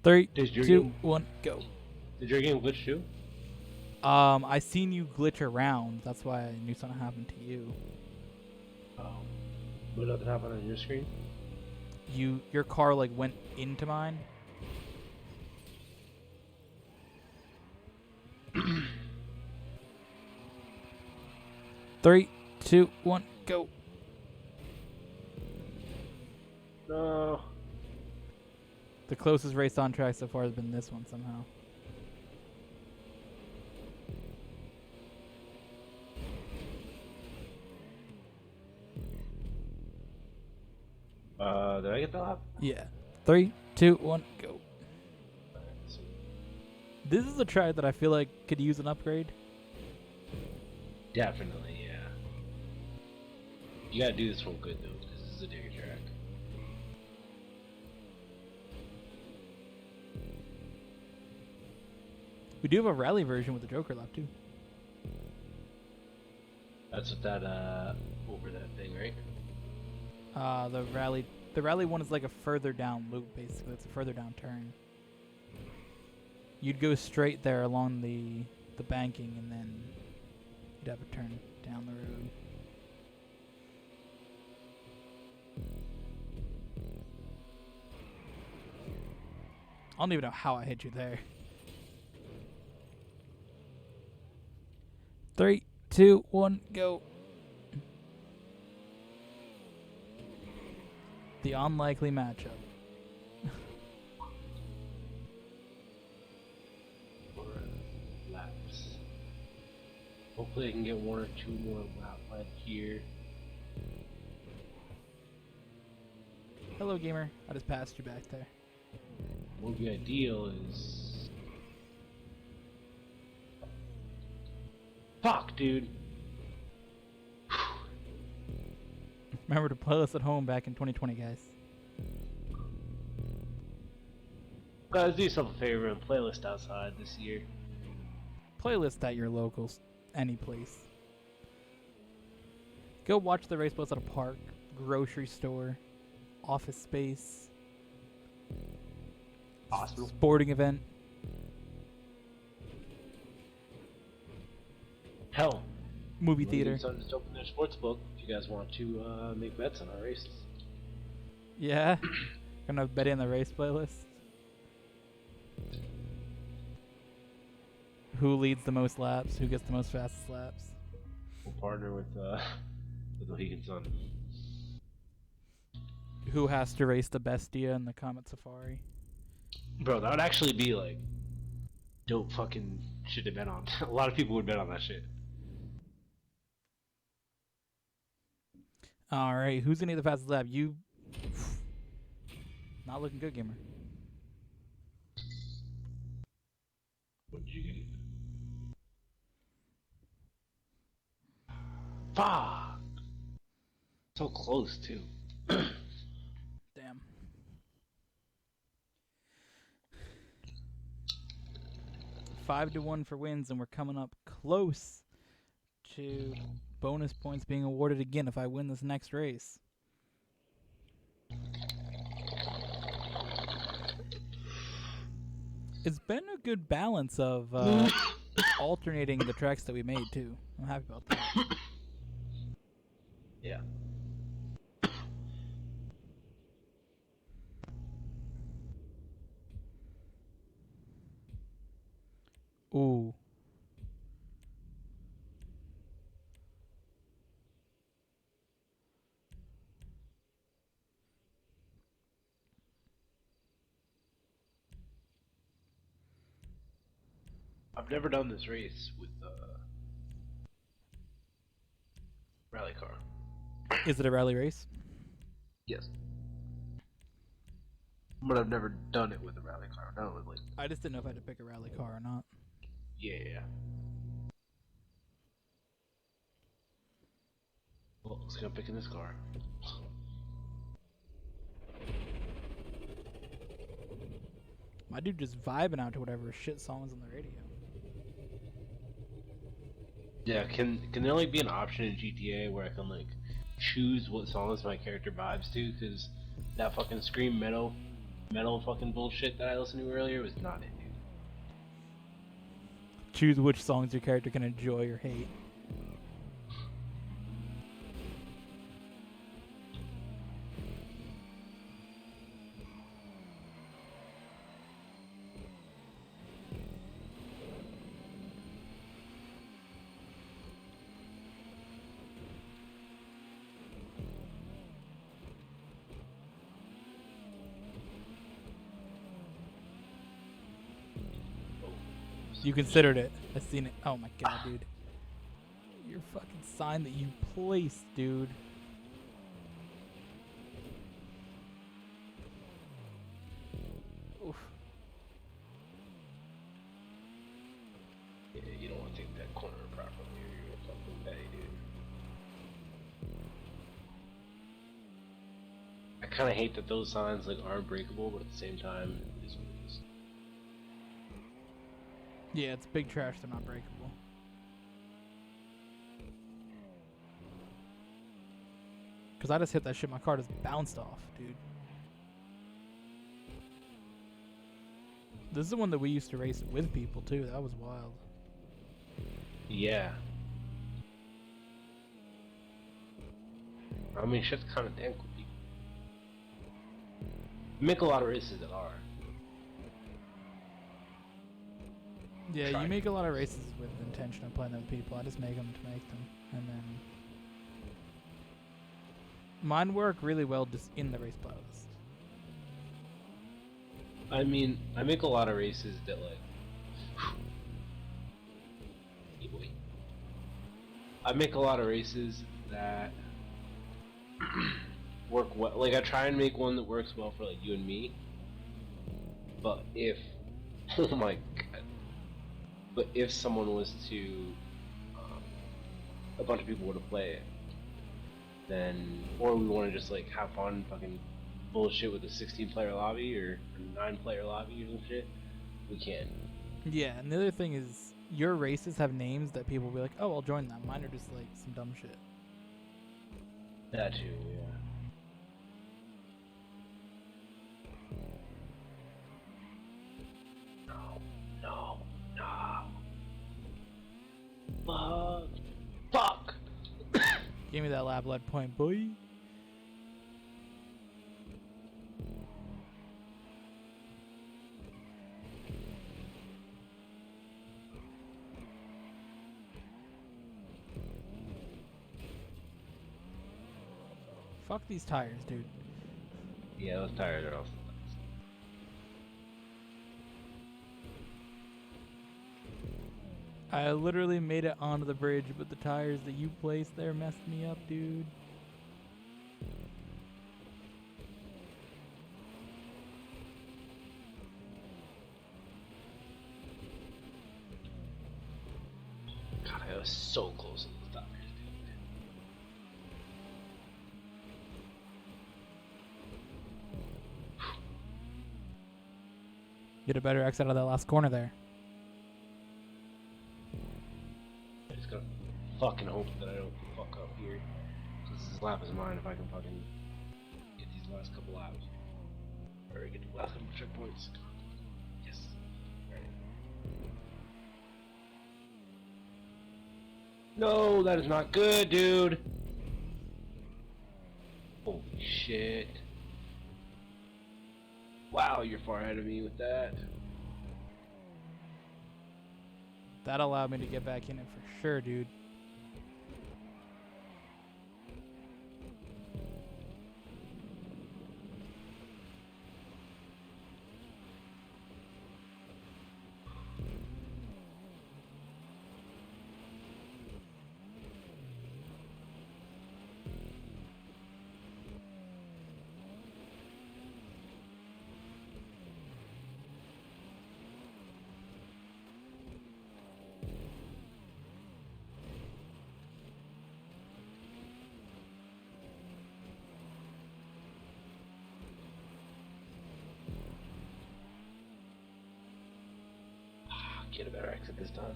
3, Did your 2, game 1, go. did your game glitch too? I seen you glitch around. That's why I knew something happened to you. Oh. But nothing happened on your screen? Your car like went into mine. Three, 2, 1, go. No. The closest race on track so far has been this one somehow. Did I get that lap? Yeah. 3, 2, 1, go. Alright, so This is a track that I feel like could use an upgrade. definitely, yeah. You gotta do this one good though, because this is a digger track. We do have a rally version with the Joker lap too. That's what that over that thing, right? The rally one is like a further down loop basically. It's a further down turn. You'd go straight there along the banking and then you'd have a turn down the road. I don't even know how I hit you there. 3, 2, 1, go. The unlikely matchup. Or laps. Hopefully I can get one or two more lap led here. Hello, gamer. I just passed you back there. What would be ideal is... Fuck, dude! Remember to play this at home back in 2020, guys. Guys, do yourself a favor and playlist outside this year. Playlist at your locals, any place. Go watch the race boats at a park, grocery store, office space, Hospital. sporting event. Hell, Movie theater. Sun just opened their sports book. If you guys want to make bets on our races. Yeah. Gonna bet in the race playlist. Who leads the most laps? Who gets the most fastest laps? We'll partner with Mohegan Sun. Who has to race the Bestia in the Comet Safari? Bro, that would actually be like dope fucking shit to bet on. A lot of people would bet on that shit. Alright, who's gonna get the fastest lap? You. Not looking good, gamer. What did you get? Fuck! So close too. Damn. Five to 1 for wins, and we're coming up close to bonus points being awarded again if I win this next race. It's been a good balance of alternating the tracks that we made too. I'm happy about that. Yeah. Ooh. I've never done this race with rally car. Is it a rally race? Yes. But I've never done it with a rally car. Not with like. I just didn't know if I had to pick a rally car or not. Yeah. Well, looks like I'm picking this car. My dude just vibing out to whatever shit songs on the radio. Yeah, can there like be an option in GTA where I can like choose what songs my character vibes to? Because that fucking Scream Meadow metal fucking bullshit that I listened to earlier was not it, dude. Choose which songs your character can enjoy or hate. You considered it. I seen it. Oh my god, dude. Your fucking sign that you placed, dude. Oof. Yeah, you don't want to take that corner properly or you're gonna fucking petty, dude. I kind of hate that those signs like aren't breakable, but at the same time, it is what it is. Yeah, it's big trash. They're not breakable. Cause I just hit that shit. My car just bounced off, dude. This is the one that we used to race with people too. That was wild. Yeah. I mean, shit's kind of dank with people. Make a lot of races that are. Yeah, Try. you make a lot of races with the intention of playing them with people. I just make them to make them, and then mine work really well just in the race playlist. I mean, I make a lot of races that like. Hey, boy. I make a lot of races that work well. Like I try and make one that works well for like you and me. But if, oh my god, but if someone was to, a bunch of people were to play it, then, or we want to just like have fun, fucking bullshit with a 16-player lobby or a 9-player lobby or some shit, we can. Yeah, and the other thing is, your races have names that people will be like, oh, I'll join them. Mine are just like some dumb shit. That too, yeah. No, no, no. Fuck! Give me that lab lead point, boy. Fuck these tires, dude. Yeah, those tires are also nuts. I literally made it onto the bridge, but the tires that you placed there messed me up, dude. God, I was so close to those tires, dude. Get a better exit out of that last corner there. I just gotta fucking hope that I don't fuck up here. Because this lap is mine if I can fucking get these last couple laps. Or get the last couple checkpoints. Yes. Alright. No, that is not good, dude. Holy shit. Wow, you're far ahead of me with that. That allowed me to get back in it for sure, dude. Get a better exit this time.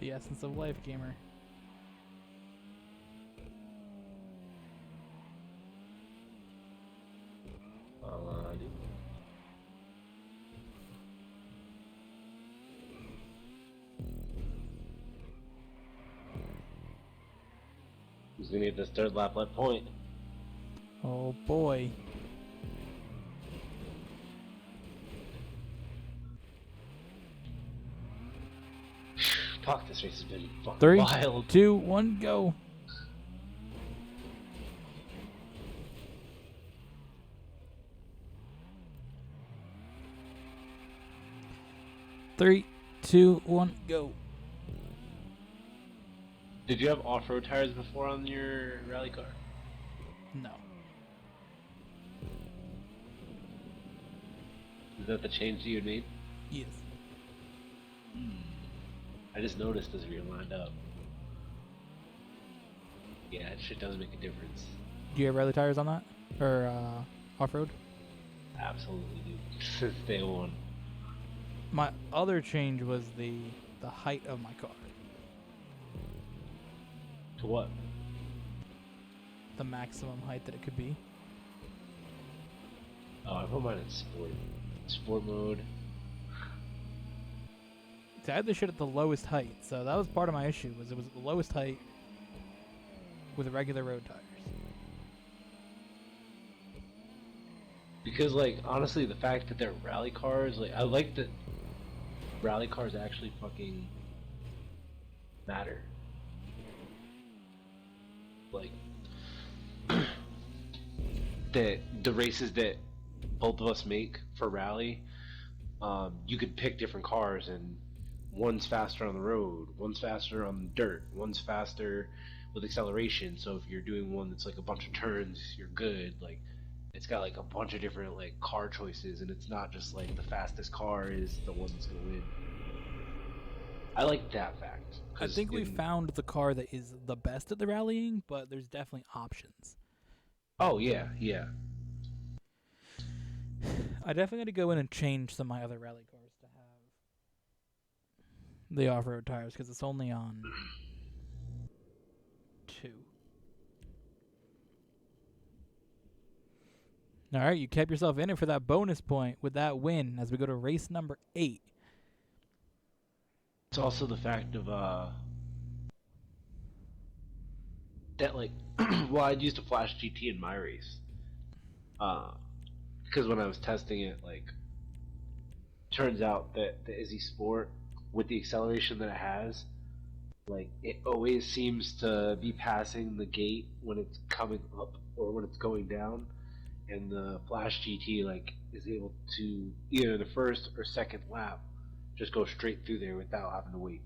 The essence of life, gamer. Who's gonna get this third lap left point? Oh boy. Fuck, this race has been fucking 3, wild. 2, 1, go. Three, two, one, go. Did you have off-road tires before on your rally car? No. Is that the change that you made? Yes. I just noticed as we were lined up. Yeah, it shit does make a difference. Do you have rally tires on that? Or off-road? Absolutely, dude. Since day one. My other change was the height of my car. To what? The maximum height that it could be. Oh, I put mine in sport. Sport mode. See, I had this shit at the lowest height, so that was part of my issue. Was it was the lowest height with regular road tires. Because, like, honestly, the fact that they're rally cars, like, I like that rally cars actually fucking matter. Like, the races that both of us make for rally, you could pick different cars, and one's faster on the road, one's faster on dirt, one's faster with acceleration. So if you're doing one that's like a bunch of turns, you're good. Like, it's got like a bunch of different like car choices, and it's not just like the fastest car is the one that's gonna win. I like that fact. I think we found the car that is the best at the rallying, but there's definitely options. Oh yeah, yeah. I definitely got to go in and change some of my other rally cars to have the off-road tires because it's only on 2. All right, you kept yourself in it for that bonus point with that win as we go to race number 8. It's also the fact of that like well, I'd used a Flash GT in my race. Because when I was testing it, like, turns out that the Izzy Sport, with the acceleration that it has, like, it always seems to be passing the gate when it's coming up or when it's going down, and the Flash GT, like, is able to either the first or second lap just go straight through there without having to wait.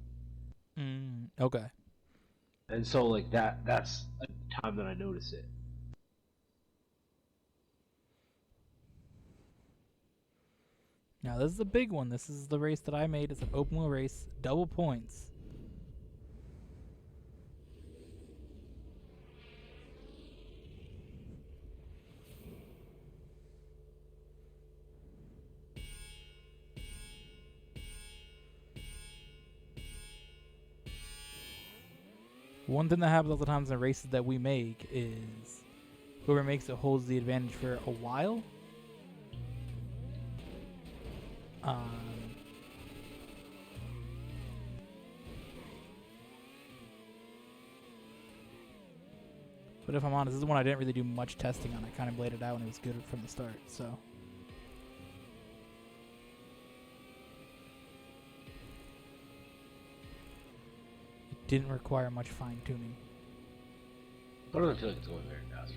Okay. And so, like, that's a time that I notice it. Now, this is a big one. This is the race that I made. It's an open wheel race, double points. One thing that happens all the times in races that we make is whoever makes it holds the advantage for a while. But if I'm honest, this is one I didn't really do much testing on. I kind of laid it out and it was good from the start, so. It didn't require much fine tuning. But I don't feel like it's going very fast.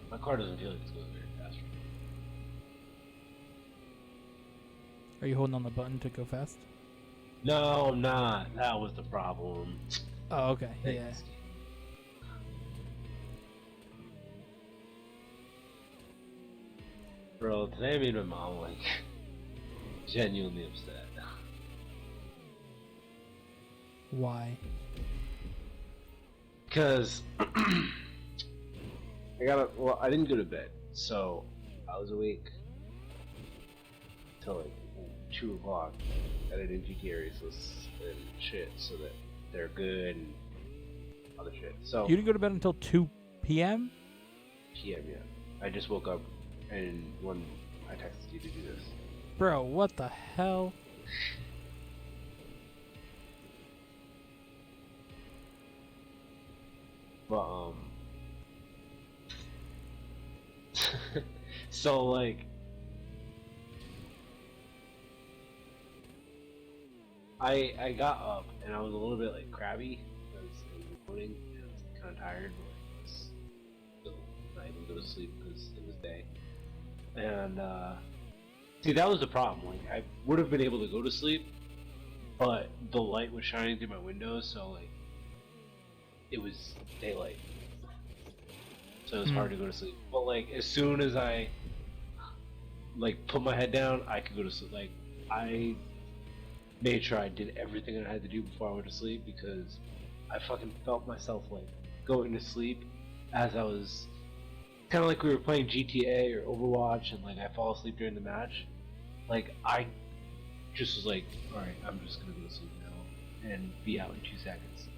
My car doesn't feel like it's going very fast. Are you holding on the button to go fast? No, I'm not. That was the problem. Oh, okay. Yeah. Thanks. Bro, today I made my mom, like, genuinely upset. Why? Because I didn't go to bed, so I was awake till like 2 o'clock editing GTA races and shit, so that they're good and other shit. So You didn't go to bed until 2 p.m.? PM, yeah. I just woke up and when I texted you to do this. Bro, what the hell? But so like I got up and I was a little bit like crabby because it was morning and I was kind of tired, but like, I was still not able to go to sleep because it was day. And see, that was the problem. Like I would have been able to go to sleep, but the light was shining through my window, so like it was daylight, so it was hard to go to sleep. But like as soon as I like put my head down, I could go to sleep. Like I made sure I did everything I had to do before I went to sleep because I fucking felt myself like going to sleep as I was kind of like we were playing GTA or Overwatch and like I fall asleep during the match. Like I just was like, all right, I'm just gonna go to sleep now and be out in 2 seconds.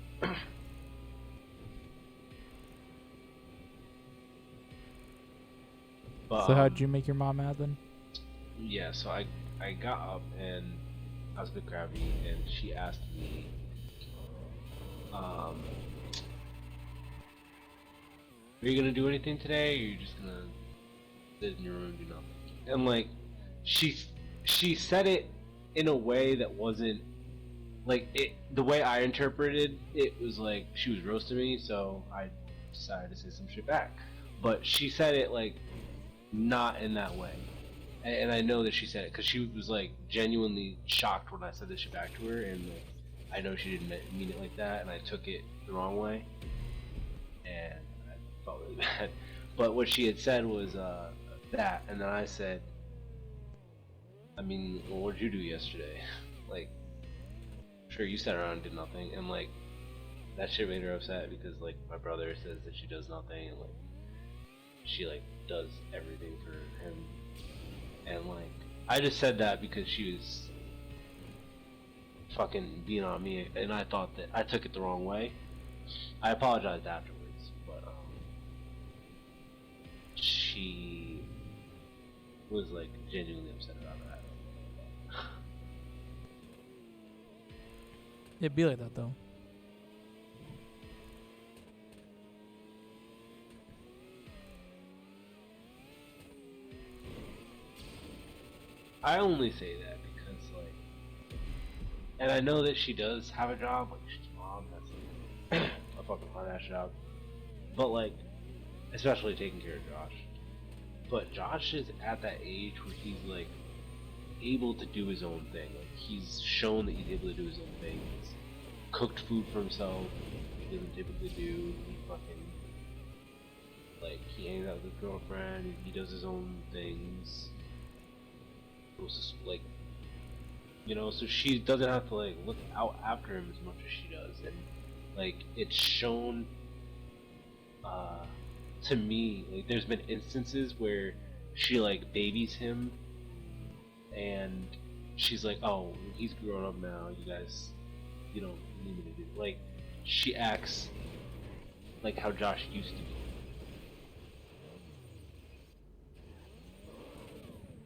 But So how'd you make your mom mad then? yeah, so I got up and I was a bit crabby, and she asked me, are you gonna do anything today, or are you just gonna sit in your room and do nothing? And like, she she said it in a way that wasn't like it. The way I interpreted it was like she was roasting me, so I decided to say some shit back. But she said it like not in that way. And I know that she said it because she was like genuinely shocked when I said this shit back to her, and like, I know she didn't mean it like that, and I took it the wrong way, and I felt really bad. But what she had said was that, and then I said, I mean, well, what did you do yesterday? Like, sure, you sat around and did nothing, and like that shit made her upset because like my brother says that she does nothing, and like she like does everything for him. And like, I just said that because she was fucking being on me, and I thought that I took it the wrong way. I apologized afterwards, but she was like genuinely upset about that. It'd be like that though. I only say that because like, and I know that she does have a job, like she's a mom, that's like a fucking hard ass job. But like, especially taking care of Josh. But Josh is at that age where he's like able to do his own thing. Like he's shown that he's able to do his own thing. He's cooked food for himself. He doesn't typically do. He fucking like he hangs out with his girlfriend. He does his own things. Goes to, like, you know, so she doesn't have to like look out after him as much as she does, and like it's shown to me, like there's been instances where she like babies him and she's like, oh, he's grown up now, you guys, you don't need me to do, like she acts like how Josh used to be,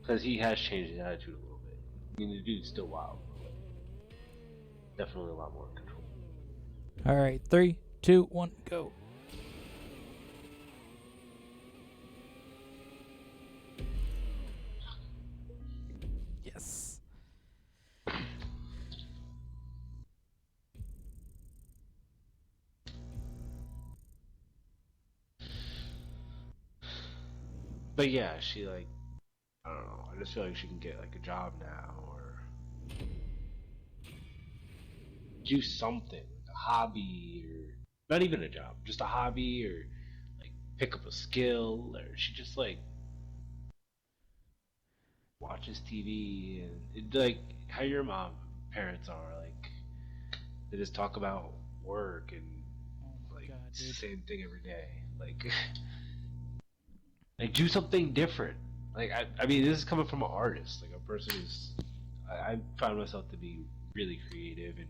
because he has changed his attitude a little bit. I mean, the dude's still wild, but definitely a lot more in control. All right, 3, 2, 1, go. Yes. But yeah, she like, I don't know. I just feel like she can get like a job now or do something, like a hobby or not even a job, just a hobby or like pick up a skill or she just like watches TV and like how your mom parents are like they just talk about work and Oh my like god, dude. same thing every day. Like like do something different. Like I mean this is coming from an artist, like a person who's I found myself to be really creative and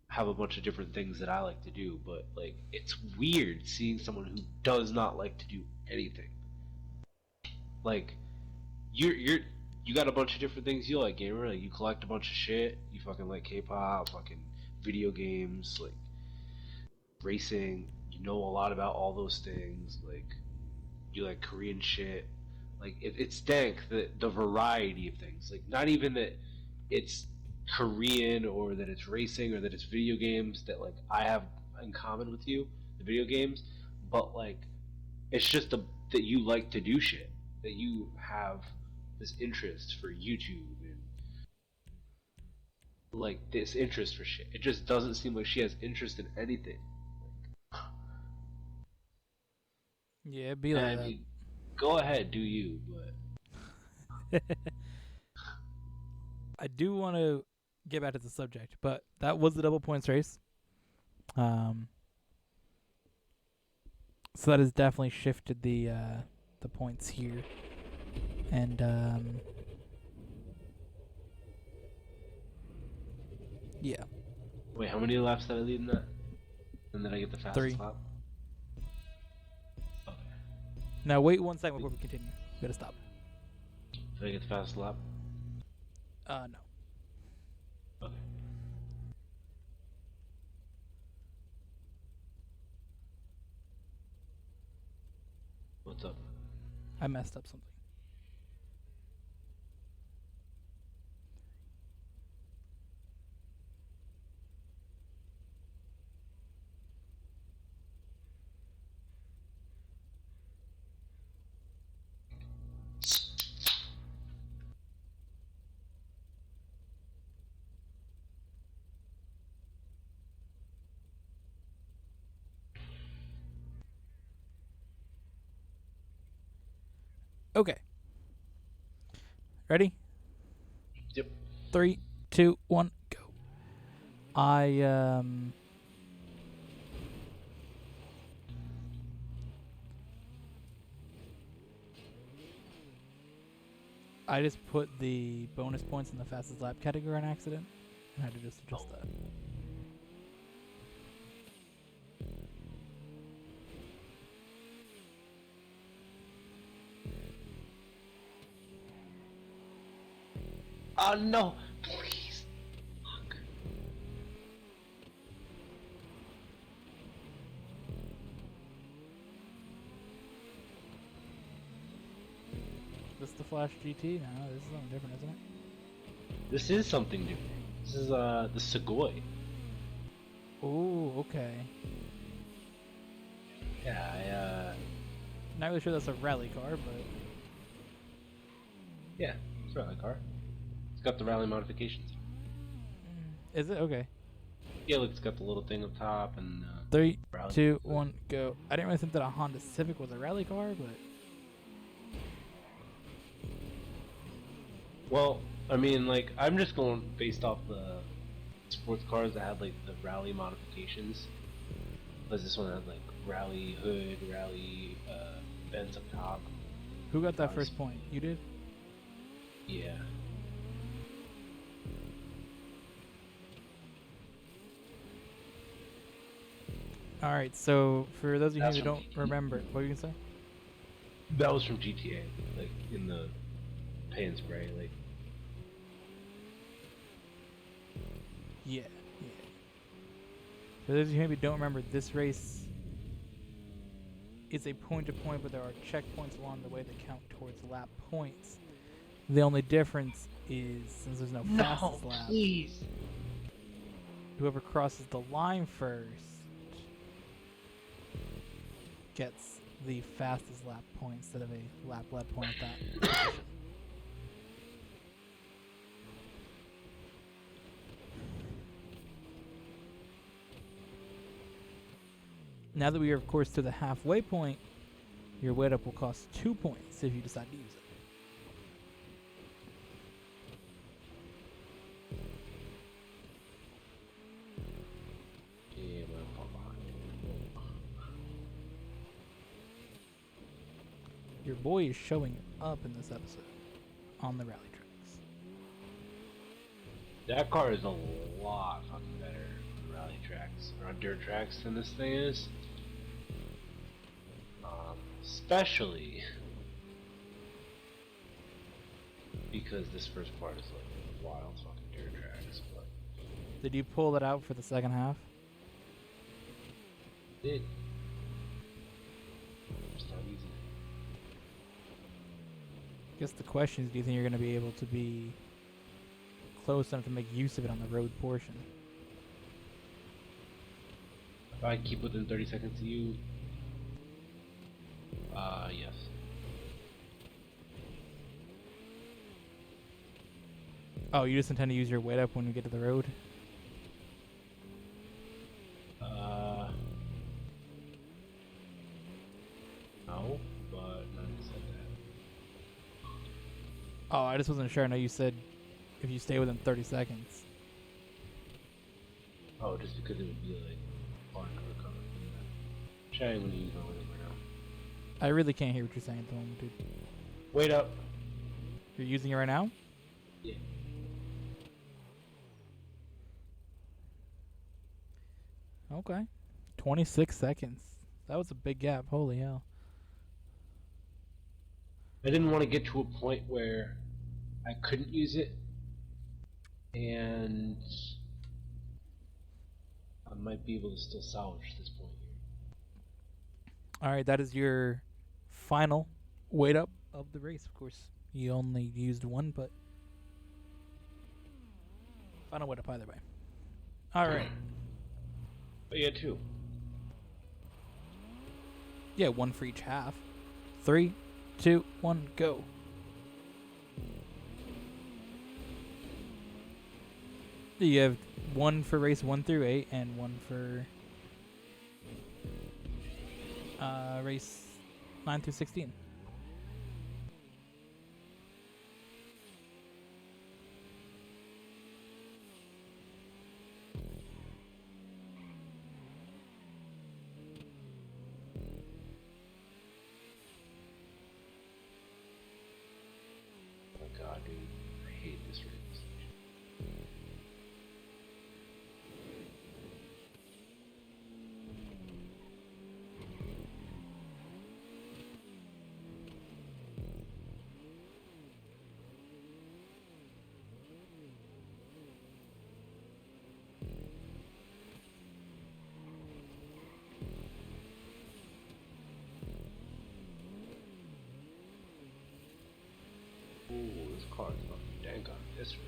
have a bunch of different things that I like to do, but like it's weird seeing someone who does not like to do anything. Like you're you got a bunch of different things you like, gamer. Like you collect a bunch of shit. You fucking like K-pop, fucking video games, like racing. you know a lot about all those things. Like, you like Korean shit. Like, it's dank the variety of things. Like, not even that it's Korean or that it's racing or that it's video games that like I have in common with you, the video games, but like it's just that you like to do shit, that you have this interest for YouTube and like this interest for shit. It just doesn't seem like she has interest in anything. Yeah, it'd be And like I that. mean, go ahead, do you, but I do want to get back to the subject, but that was the double points race. Um, so that has definitely shifted the points here, and yeah, wait, how many laps did I lead in that? And then I get the fastest 3. lap? Okay. Now wait 1 second before we continue. We gotta stop. Did I get the fastest lap? No. Okay. What's up? I messed up something. Okay. Ready? Yep. 3, 2, 1, go. I I just put the bonus points in the fastest lap category on accident. I had to just adjust that. Oh no! Please! Fuck. This the Flash GT? No, this is something different, isn't it? This is something different. This is the Segoy. Oh, okay. Yeah, Not really sure that's a rally car, but yeah, it's a rally car. It's got the rally modifications. is it? Okay. Yeah, look, it's got the little thing up top and 3, rally. 2, 1, go. I didn't really think that a Honda Civic was a rally car, but Well, I mean, like, I'm just going based off the sports cars that had like the rally modifications. Because this one had like rally hood, rally vents up top. who got that Rally first point? You did? Yeah. All right. So for those of you That's who from don't GT. remember, what were you gonna say? That was from GTA, like in the pay and spray, like. Yeah. For those of you who maybe don't remember, this race is a point-to-point, but there are checkpoints along the way that count towards lap points. The only difference is, since there's no fastest lap, please. whoever crosses the line first gets the fastest lap point instead of a lap-led point at that position. Now that we are, of course, to the halfway point, your weight up will cost 2 points if you decide to use it. Yeah, motherfucker. Your boy is showing up in this episode on the rally tracks. That car is a lot fucking better on rally tracks or on dirt tracks than this thing is. Especially because this first part is like wild fucking dirt tracks. But Did you pull that out for the second half? it I guess the question is, do you think you're going to be able to be close enough to make use of it on the road portion? If I keep within 30 seconds of you, yes. Oh, you just intend to use your weight up when you get to the road? No, but I said that. Oh, I just wasn't sure. I know you said if you stay within 30 seconds. Oh, just because it would be like hard to recover from that. Trying when you use my weight up right now. I really can't hear what you're saying at the moment, dude. Weight up. You're using it right now? Yeah. Okay. 26 seconds. That was a big gap. Holy hell. I didn't want to get to a point where I couldn't use it, and I might be able to still salvage this point here. All right, that is your final weight up of the race. Of course, you only used one, but final weight up either way. All right. But yeah, two. Yeah, one for each half. 3, 2, 1, go. You have one for race 1 through 8 and one for race 9 through 16. Oh god, dude. I hate this race. Ooh, this car is fucking dank on this road.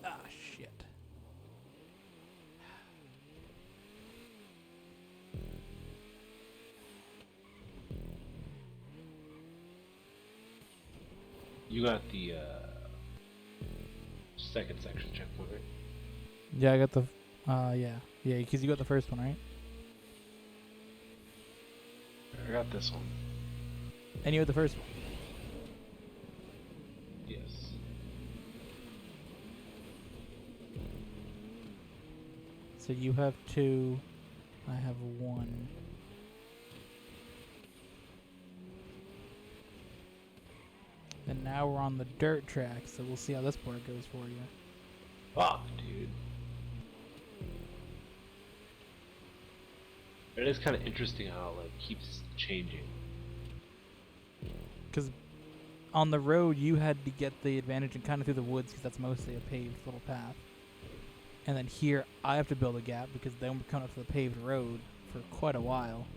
Ah, shit. You got the second section checkpoint, right? Yeah, I got the. Yeah. Yeah, because you got the first one, right? I got this one. And you had the first one. Yes. So you have 2. I have 1. And now we're on the dirt track, so we'll see how this part goes for you. Fuck, dude. It is kind of interesting how it like keeps changing. Because on the road, you had to get the advantage and kind of through the woods because that's mostly a paved little path. And then here, I have to build a gap because then we're coming up to the paved road for quite a while.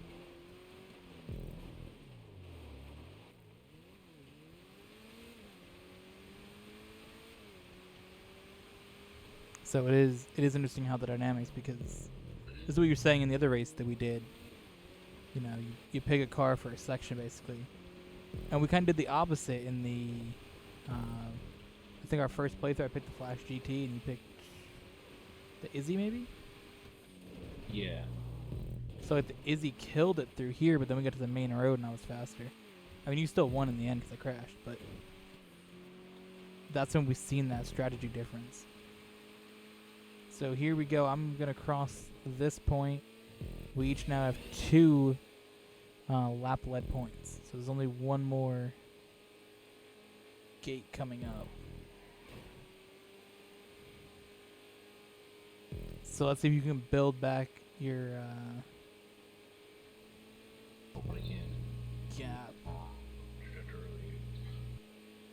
So it is interesting how the dynamics, because this is what you're saying in the other race that we did. You know, you pick a car for a section basically, and we kind of did the opposite in the. I think our first playthrough, I picked the Flash GT, and you picked the Izzy maybe. Yeah. So like, the Izzy killed it through here, but then we got to the main road and I was faster. I mean, you still won in the end because I crashed, but that's when we've seen that strategy difference. So here we go. I'm going to cross this point. We each now have 2 lap lead points. So there's only one more gate coming up. So let's see if you can build back your What again? gap.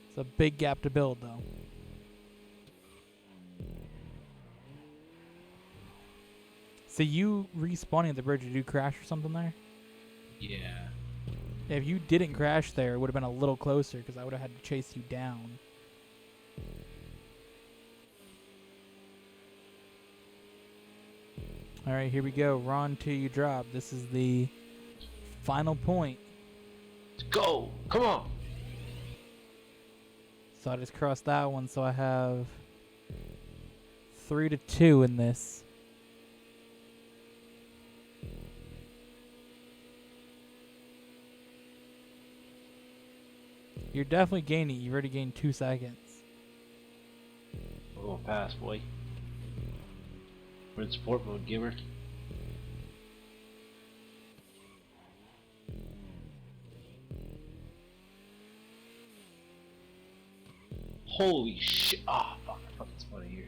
It's a big gap to build, though. So you respawning at the bridge, did you crash or something there? Yeah. If you didn't crash there, it would have been a little closer because I would have had to chase you down. All right, here we go. Ron, till you drop. This is the final point. Let's go! Come on! So I just crossed that one, so I have 3-2 in this. You're definitely gaining. You've already gained 2 seconds. We're going fast, boy. We're in sport mode, gamer. Holy shit! Ah, fuck! I fucking spun it here.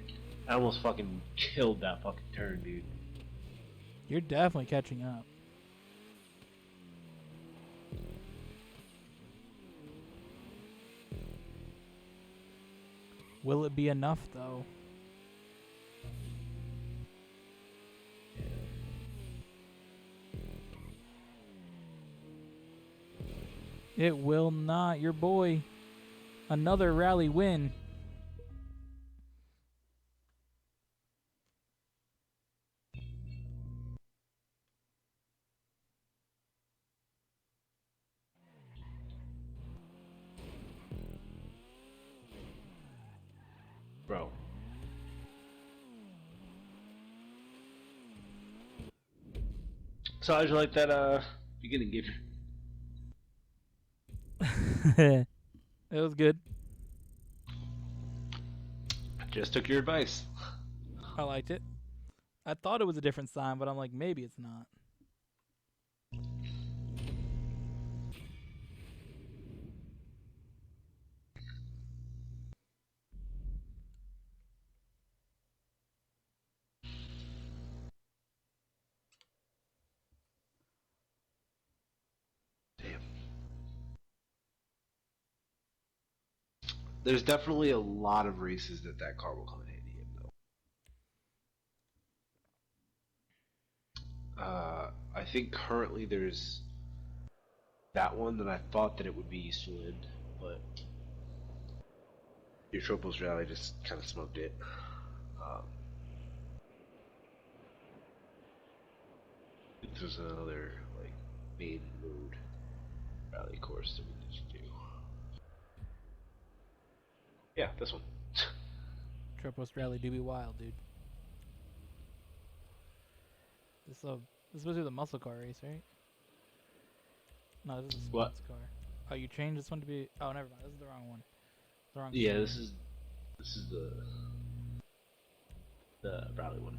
I almost fucking killed that fucking turn, dude. You're definitely catching up. Will it be enough, though? It will not. Your boy. Another rally win. Bro. So how'd you like that beginning, gamer? It was good. I just took your advice. I liked it. I thought it was a different sign, but I'm like, maybe it's not. Damn. There's definitely a lot of races that car will come in handy in, though. I think currently there's that one that I thought that it would be East Wind, but your Tropos Rally just kind of smoked it. Um, there's another like main road rally course that we need to do. Yeah, this one. Tropos Rally do be wild, dude. This is supposed to be the muscle car race, right? No, this is a What? sports car. Oh, you changed this one to be... Oh, never mind. This is the wrong one. The wrong Yeah, series. this is the rally one.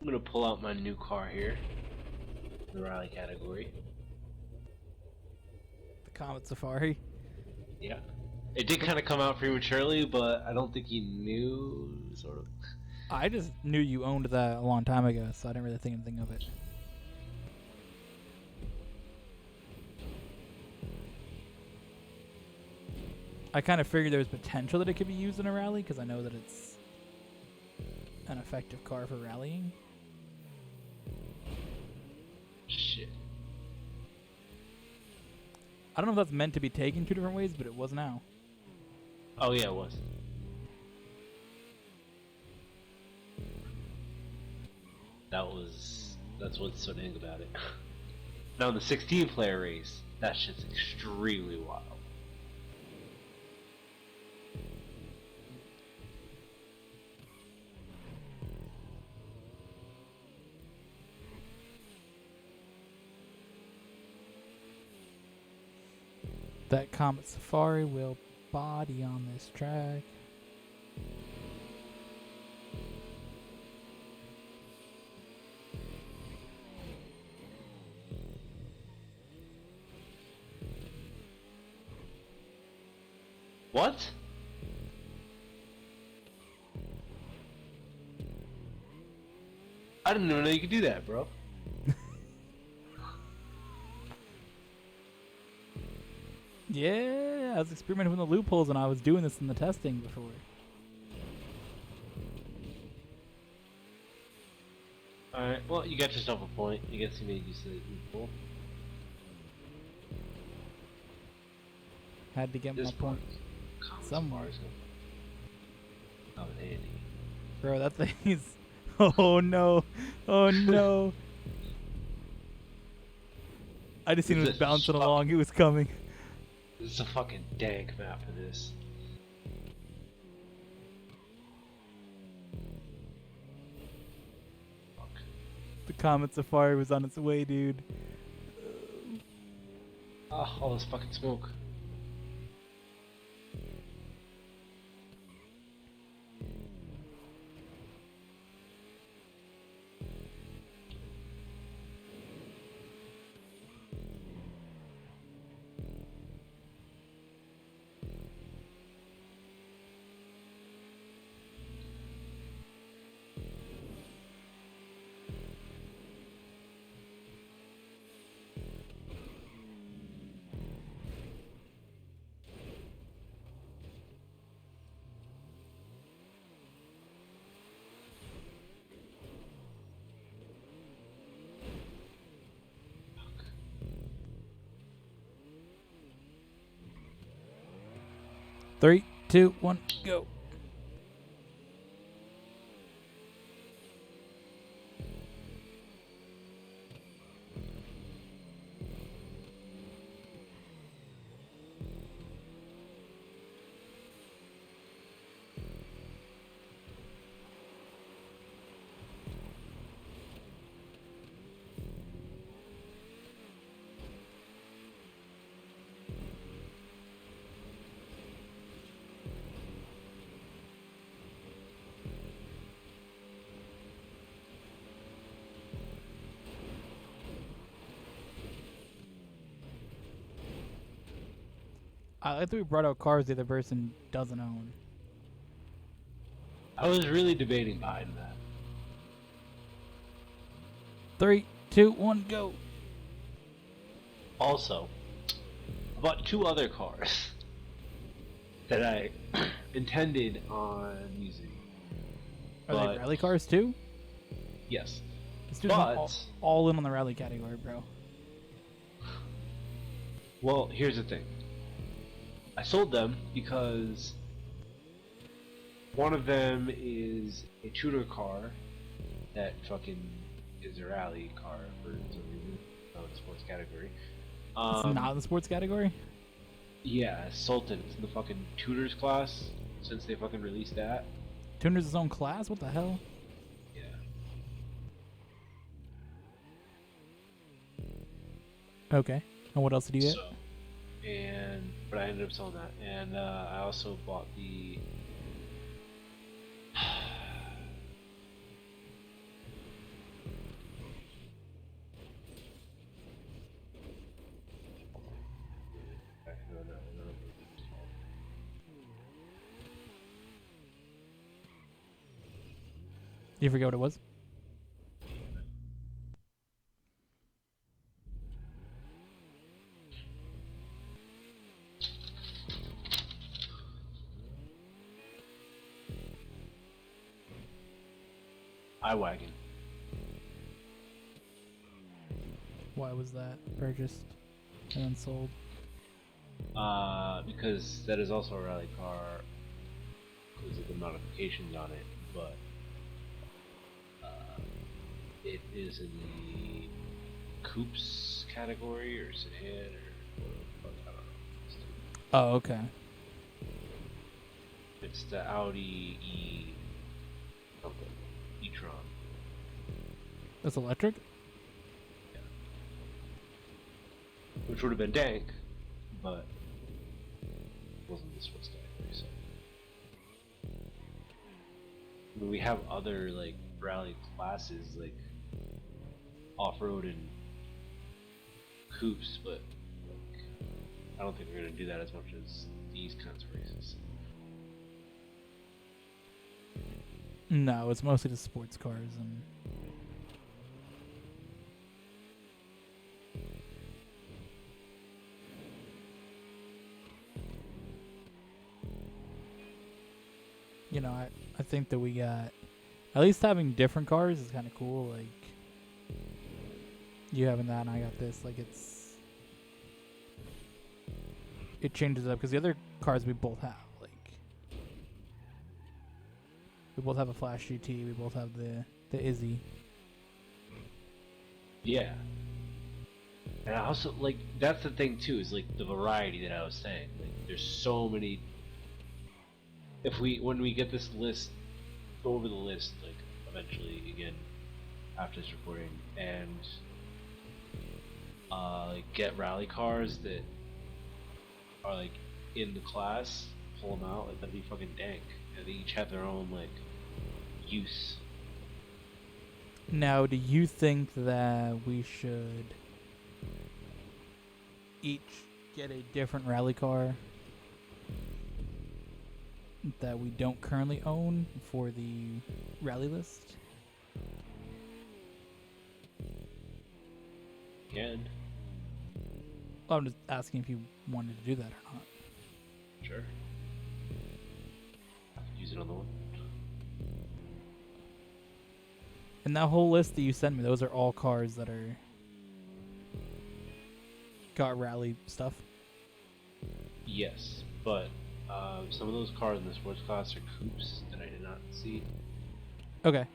I'm gonna pull out my new car here, the rally category. The Comet Safari. Yeah. It did kind of come out prematurely, but I don't think he knew, sort of. I just knew you owned that a long time ago, so I didn't really think anything of it. I kind of figured there was potential that it could be used in a rally, because I know that it's an effective car for rallying. Shit. I don't know if that's meant to be taken 2 different ways, but it was now. Oh yeah, it was. That's what's so dang about it. Now in the 16-player race, that shit's extremely wild. That Comet Safari will body on this track. What? I didn't even know you could do that, bro. Yeah, I was experimenting with the loopholes and I was doing this in the testing before. Alright, well, you got yourself a point. I guess you made use of the loophole. Had to get This my point somewhere. Oh, handy. Bro, that thing is... Oh no. Oh no. I just seen him This bouncing fuck- along. He was coming. This is a fucking dank map for this. Fuck. The Comet Safari was on its way, dude. Ah, all this fucking smoke. Three, two, one, go. I like that we brought out cars the other person doesn't own. I was really debating behind that. 3, 2, 1, go. Also, I bought two other cars that I intended on using. Are But- they rally cars too? Yes. This dude's not But, all in on the rally category, bro. well, here's the thing. I sold them because one of them is a tuner car that fucking is a rally car for some reason, not in the sports category. It's not in the sports category? Yeah, Sultan. It's in the fucking tutors class since they fucking released that. Tuner's his own class? What the hell? Yeah. Okay. And what else did you get? So, but I ended up selling that, and I also bought the. You forget what it was? iWagon. Why was that purchased and then sold? Because that is also a rally car because of the modifications on it, but it is in the coupes category or sedan or what the fuck, I don't know. Oh, okay. It's the Audi something, e-tron. That's electric? Which would have been dank, but wasn't this what's category, so. I mean, we have other like rally classes like off-road and coupes, but like, I don't think we're gonna do that as much as these kinds of races. No, it's mostly just sports cars and I think that we got at least having different cars is kind of cool. Like you having that and I got this. Like it changes up because the other cars we both have. Like we both have a Flash GT. We both have the Izzy. Yeah. And I also like that's the thing too is like the variety that I was saying. Like there's so many. When we get this list, go over the list like eventually again after this recording and like get rally cars that are like in the class, pull them out, like that'd be fucking dank. And they each have their own like use. Now, do you think that we should each get a different rally car that we don't currently own for the rally list? And I'm just asking if you wanted to do that or not. sure. I could use another one. And that whole list that you sent me, those are all cars that are got rally stuff. Yes, but some of those cars in the sports class are coupes that I did not see. Okay.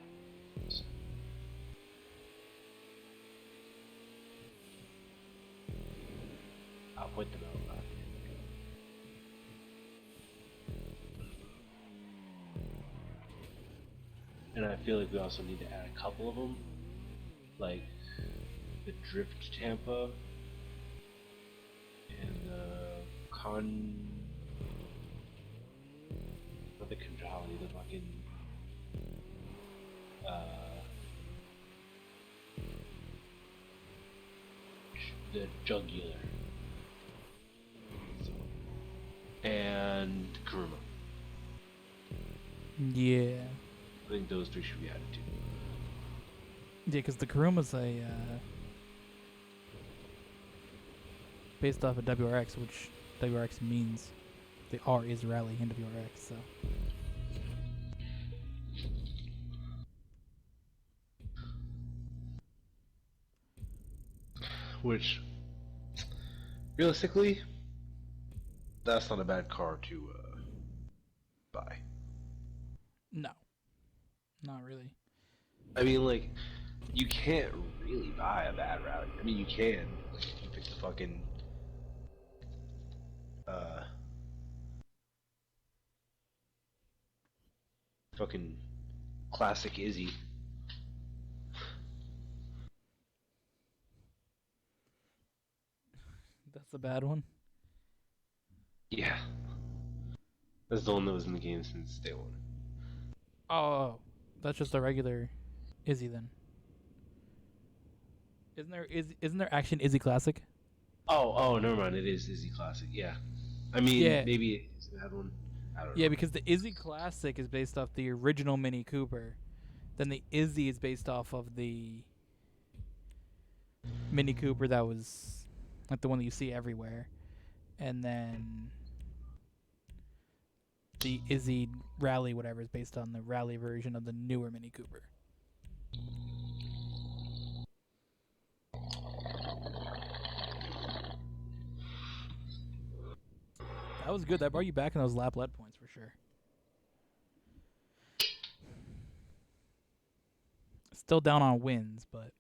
I'll point them out. And I feel like we also need to add a couple of them, like the Drift Tampa and the not the Conjali, the fucking the Jugular and Kuruma. Yeah. I think those three should be added too. Yeah, because the Kuruma's a based off of WRX, which WRX means the R is rally in WRX. So Which, realistically, that's not a bad car to buy. no, not really. I mean, like, you can't really buy a bad rally. I mean, you can. Like, you pick the fucking classic Izzy. That's a bad one. Yeah. That's the one that was in the game since day one. Oh, that's just a regular Izzy then. Isn't there Action Izzy Classic? Oh, never mind. It is Izzy Classic. Yeah. I mean, Yeah. maybe it's that one. I don't know. Yeah, because the Izzy Classic is based off the original Mini Cooper. Then the Izzy is based off of the Mini Cooper that was like the one that you see everywhere. And then the Izzy Rally, whatever, is based on the Rally version of the newer Mini Cooper. That was good. That brought you back in those lap lead points for sure. Still down on wins, but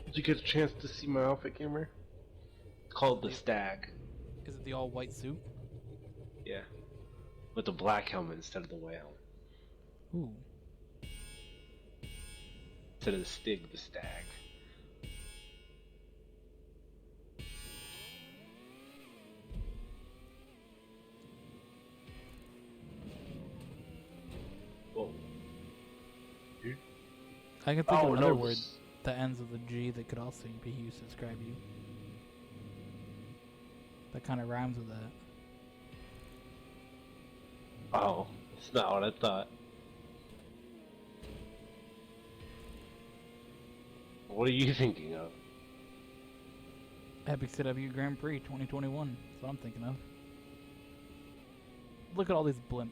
Did you get a chance to see my outfit, Gamer? It's called the Stag. is it the all white suit? Yeah. With the black helmet instead of the white helmet. Ooh. Instead of the Stig, the Stag. Whoa. I can think of another no, word that ends with a G that could also be used to describe you. That kind of rhymes with that. Oh, it's not what I thought. What are you thinking of? Epic CW Grand Prix 2021. That's what I'm thinking of. Look at all these blimps.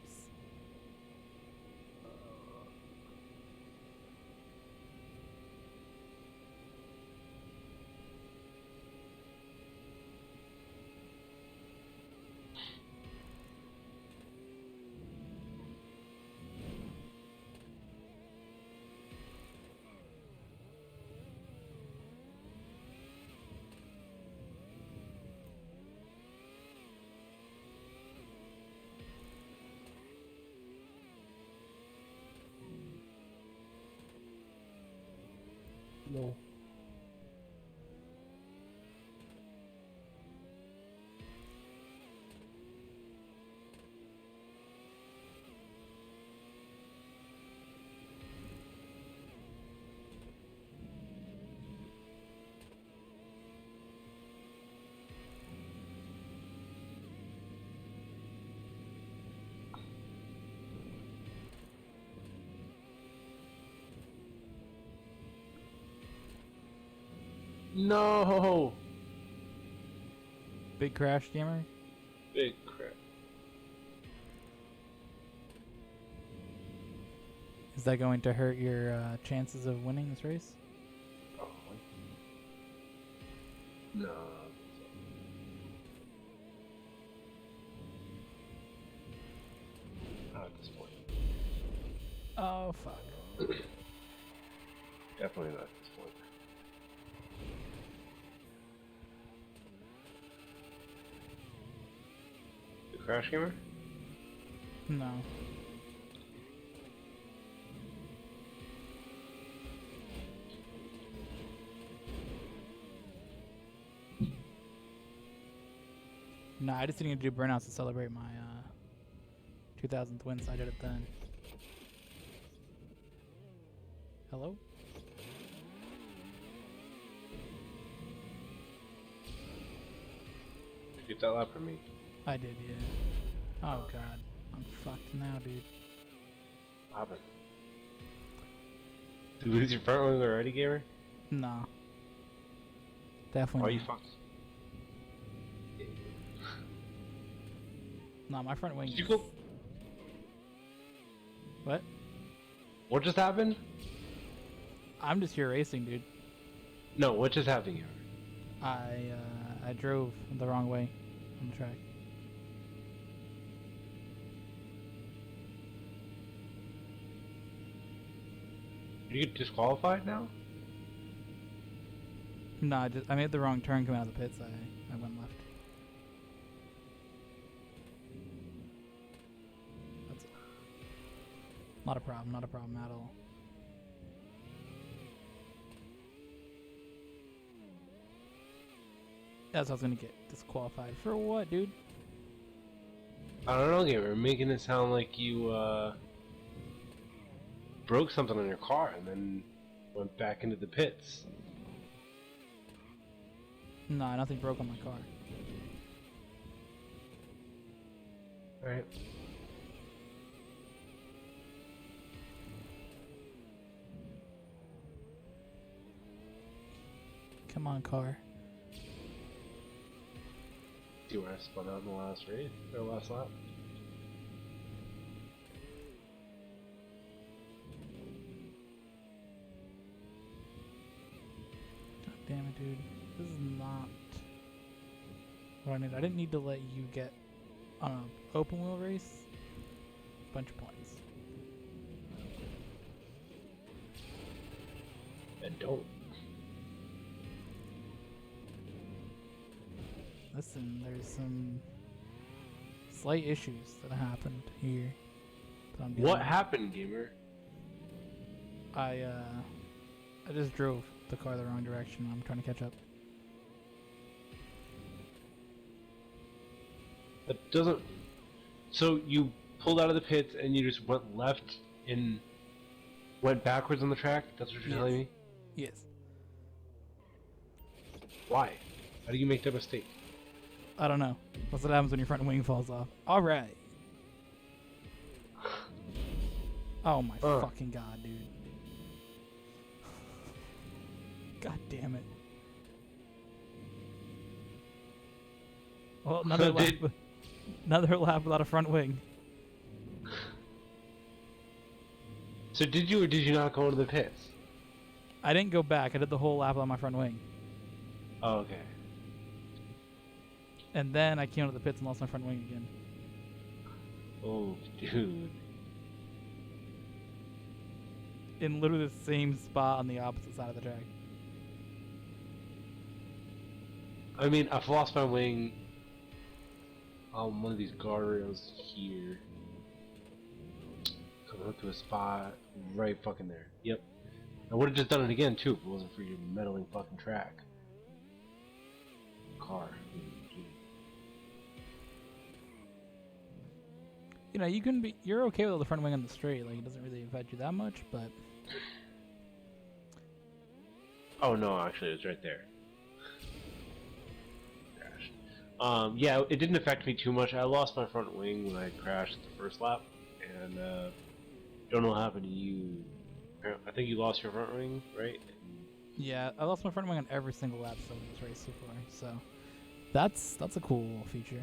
No. No! Big crash, gamer. Big crap. Is that going to hurt your chances of winning this race? Probably. No. Not at this point. Oh fuck. Definitely not at this point. The crash gamer? No. No, I just need to do burnouts to celebrate my 2000th win, so I did it then. Hello? Keep that lap for me. I did, yeah. Oh god. I'm fucked now, dude. What happened? Did you lose your front wing already, gamer? No. Why Definitely are you not. fucked? No, my front wing. Did you go? What? What just happened? I'm just here racing, dude. No, what just happened here? I drove the wrong way on the track. Did you get disqualified now? No, I made the wrong turn coming out of the pits. I went left. That's it. Not a problem. Not a problem at all. That's how I was gonna get disqualified for what, dude? I don't know, gamer. Making it sound like you broke something on your car and then went back into the pits. No, nothing broke on my car. Alright. Come on, car. See where I spun out in the last race or last lap? God damn it, dude. This is not what I need. I didn't need to let you get on an open wheel race a bunch of points. And don't. Listen, there's some slight issues that happened here. That I'm dealing What with. happened, gamer? I just drove the car the wrong direction. I'm trying to catch up. That doesn't. So you pulled out of the pits and you just went left and went backwards on the track? That's what you're Yes. telling me? Yes. Why? How do you make that mistake? I don't know. That's what happens when your front wing falls off. All right. Oh my fucking god, dude. God damn it. Well, another lap. Did- Another lap without a front wing. So did you or did you not go into the pits? I didn't go back. I did the whole lap on my front wing. Oh, okay. And then I came out of the pits and lost my front wing again. Oh, dude. In literally the same spot on the opposite side of the track. I mean, I've lost my wing on one of these guardrails here. Coming up to a spot right fucking there. Yep. I would have just done it again too if it wasn't for your meddling fucking track. Car. You know, you're okay with the front wing on the straight. Like, it doesn't really affect you that much, but Oh no, actually, it was right there. Crashed. Yeah, it didn't affect me too much. I lost my front wing when I crashed the first lap, and don't know what happened to you. I think you lost your front wing, right? yeah, I lost my front wing on every single lap so in this race so far. So that's a cool little feature.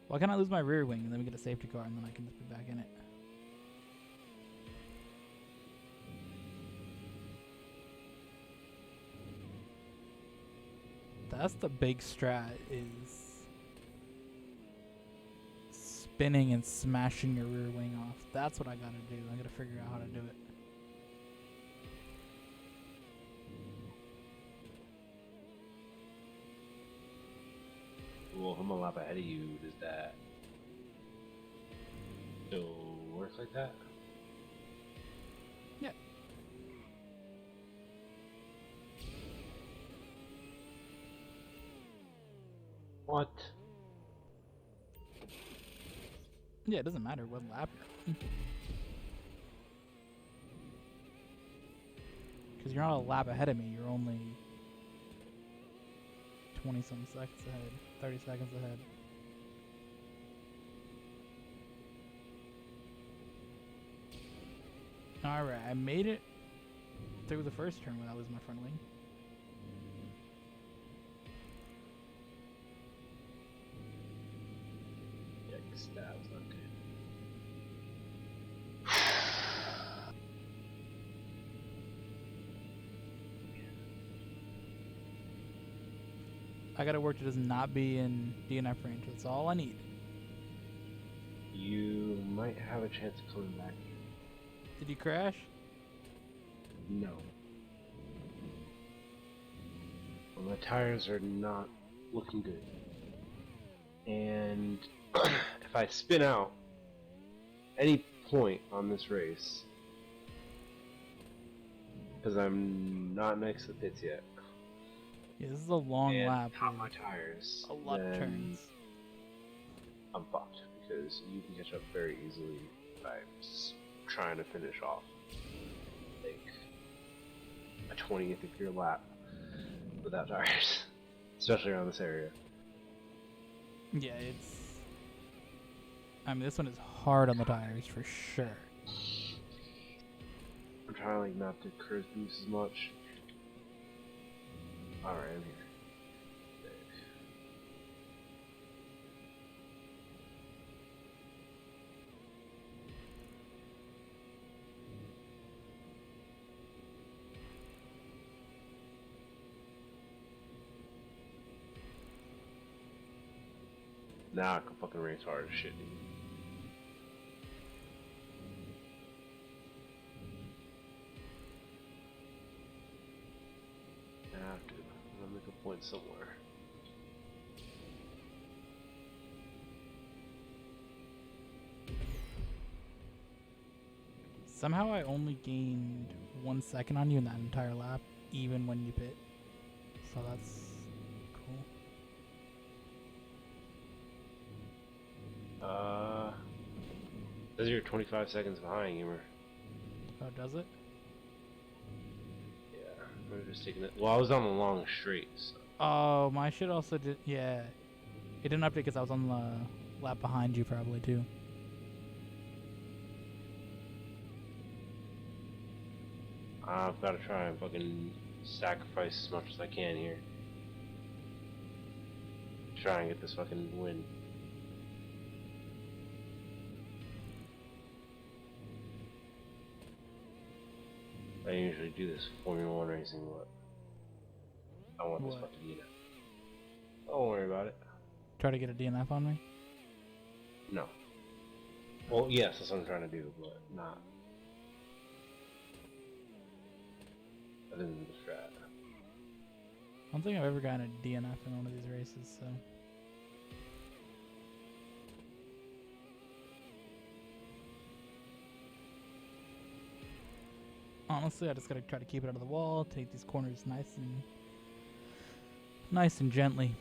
Why can't I lose my rear wing and then we get a safety car and then I can just be back in it? That's the big strat, is spinning and smashing your rear wing off. That's what I gotta do. I gotta figure out how to do it. Well, I'm a lap ahead of you. Does that still work like that? Yeah. What? Yeah, it doesn't matter what lap you're on. Because you're not a lap ahead of me, you're only 20-some seconds ahead, 30 seconds ahead. Alright, I made it through the first turn without losing my front wing. Yikes, that was not good. I gotta work to just not be in DNF range. That's all I need. You might have a chance of coming back. Did you crash? No. Well, my tires are not looking good. And if I spin out any point on this race, because I'm not next to the pits yet, Yeah, this is a long and lap pop my with tires, a lot of then turns. I'm fucked because you can catch up very easily by trying to finish off like a 20th of your lap without tires, especially around this area. Yeah, it's... I mean, this one is hard on the tires for sure. I'm trying like not to curse boost as much. Alright, I'm here. Now I can fucking race hard as shit, dude. I have to. I'm gonna make a point somewhere. Somehow I only gained 1 second on you in that entire lap, even when you pit. So that's cool. Says you're 25 seconds behind, Gamer. Oh, does it? Yeah, I'm just taking it. Well, I was on the long straight, so. Oh, my shit also did... Yeah. It didn't update because I was on the lap behind you probably, too. I've got to try and fucking sacrifice as much as I can here. try and get this fucking win. I usually do this Formula 1 racing, but I want this What? fucking DNF. Don't worry about it. Try to get a DNF on me? No. Well, yes, that's what I'm trying to do, but not. Other than the strat. I don't think I've ever gotten a DNF in one of these races, so. Honestly, I just gotta try to keep it out of the wall, take these corners nice and gently.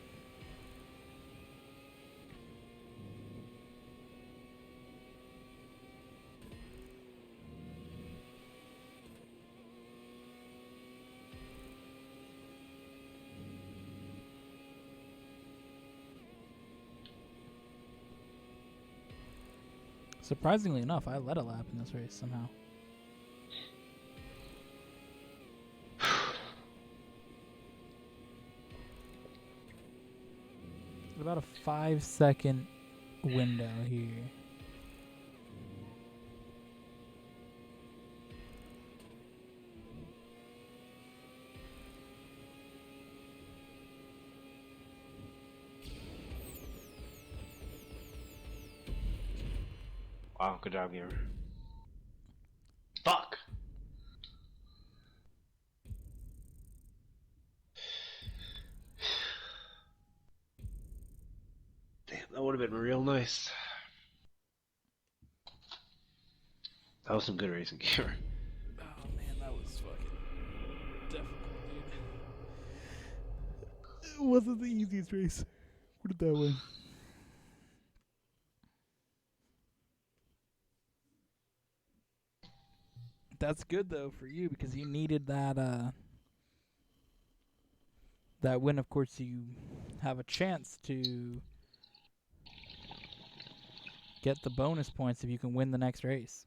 Surprisingly enough, I led a lap in this race somehow. About a 5-second window here. Wow, good job, gamer. Fuck! Damn, that would have been real nice. That was some good racing, gamer. Oh man, that was fucking difficult, dude. It wasn't the easiest race. Put it that way. That's good though for you because you needed that that win. Of course, you have a chance to get the bonus points if you can win the next race.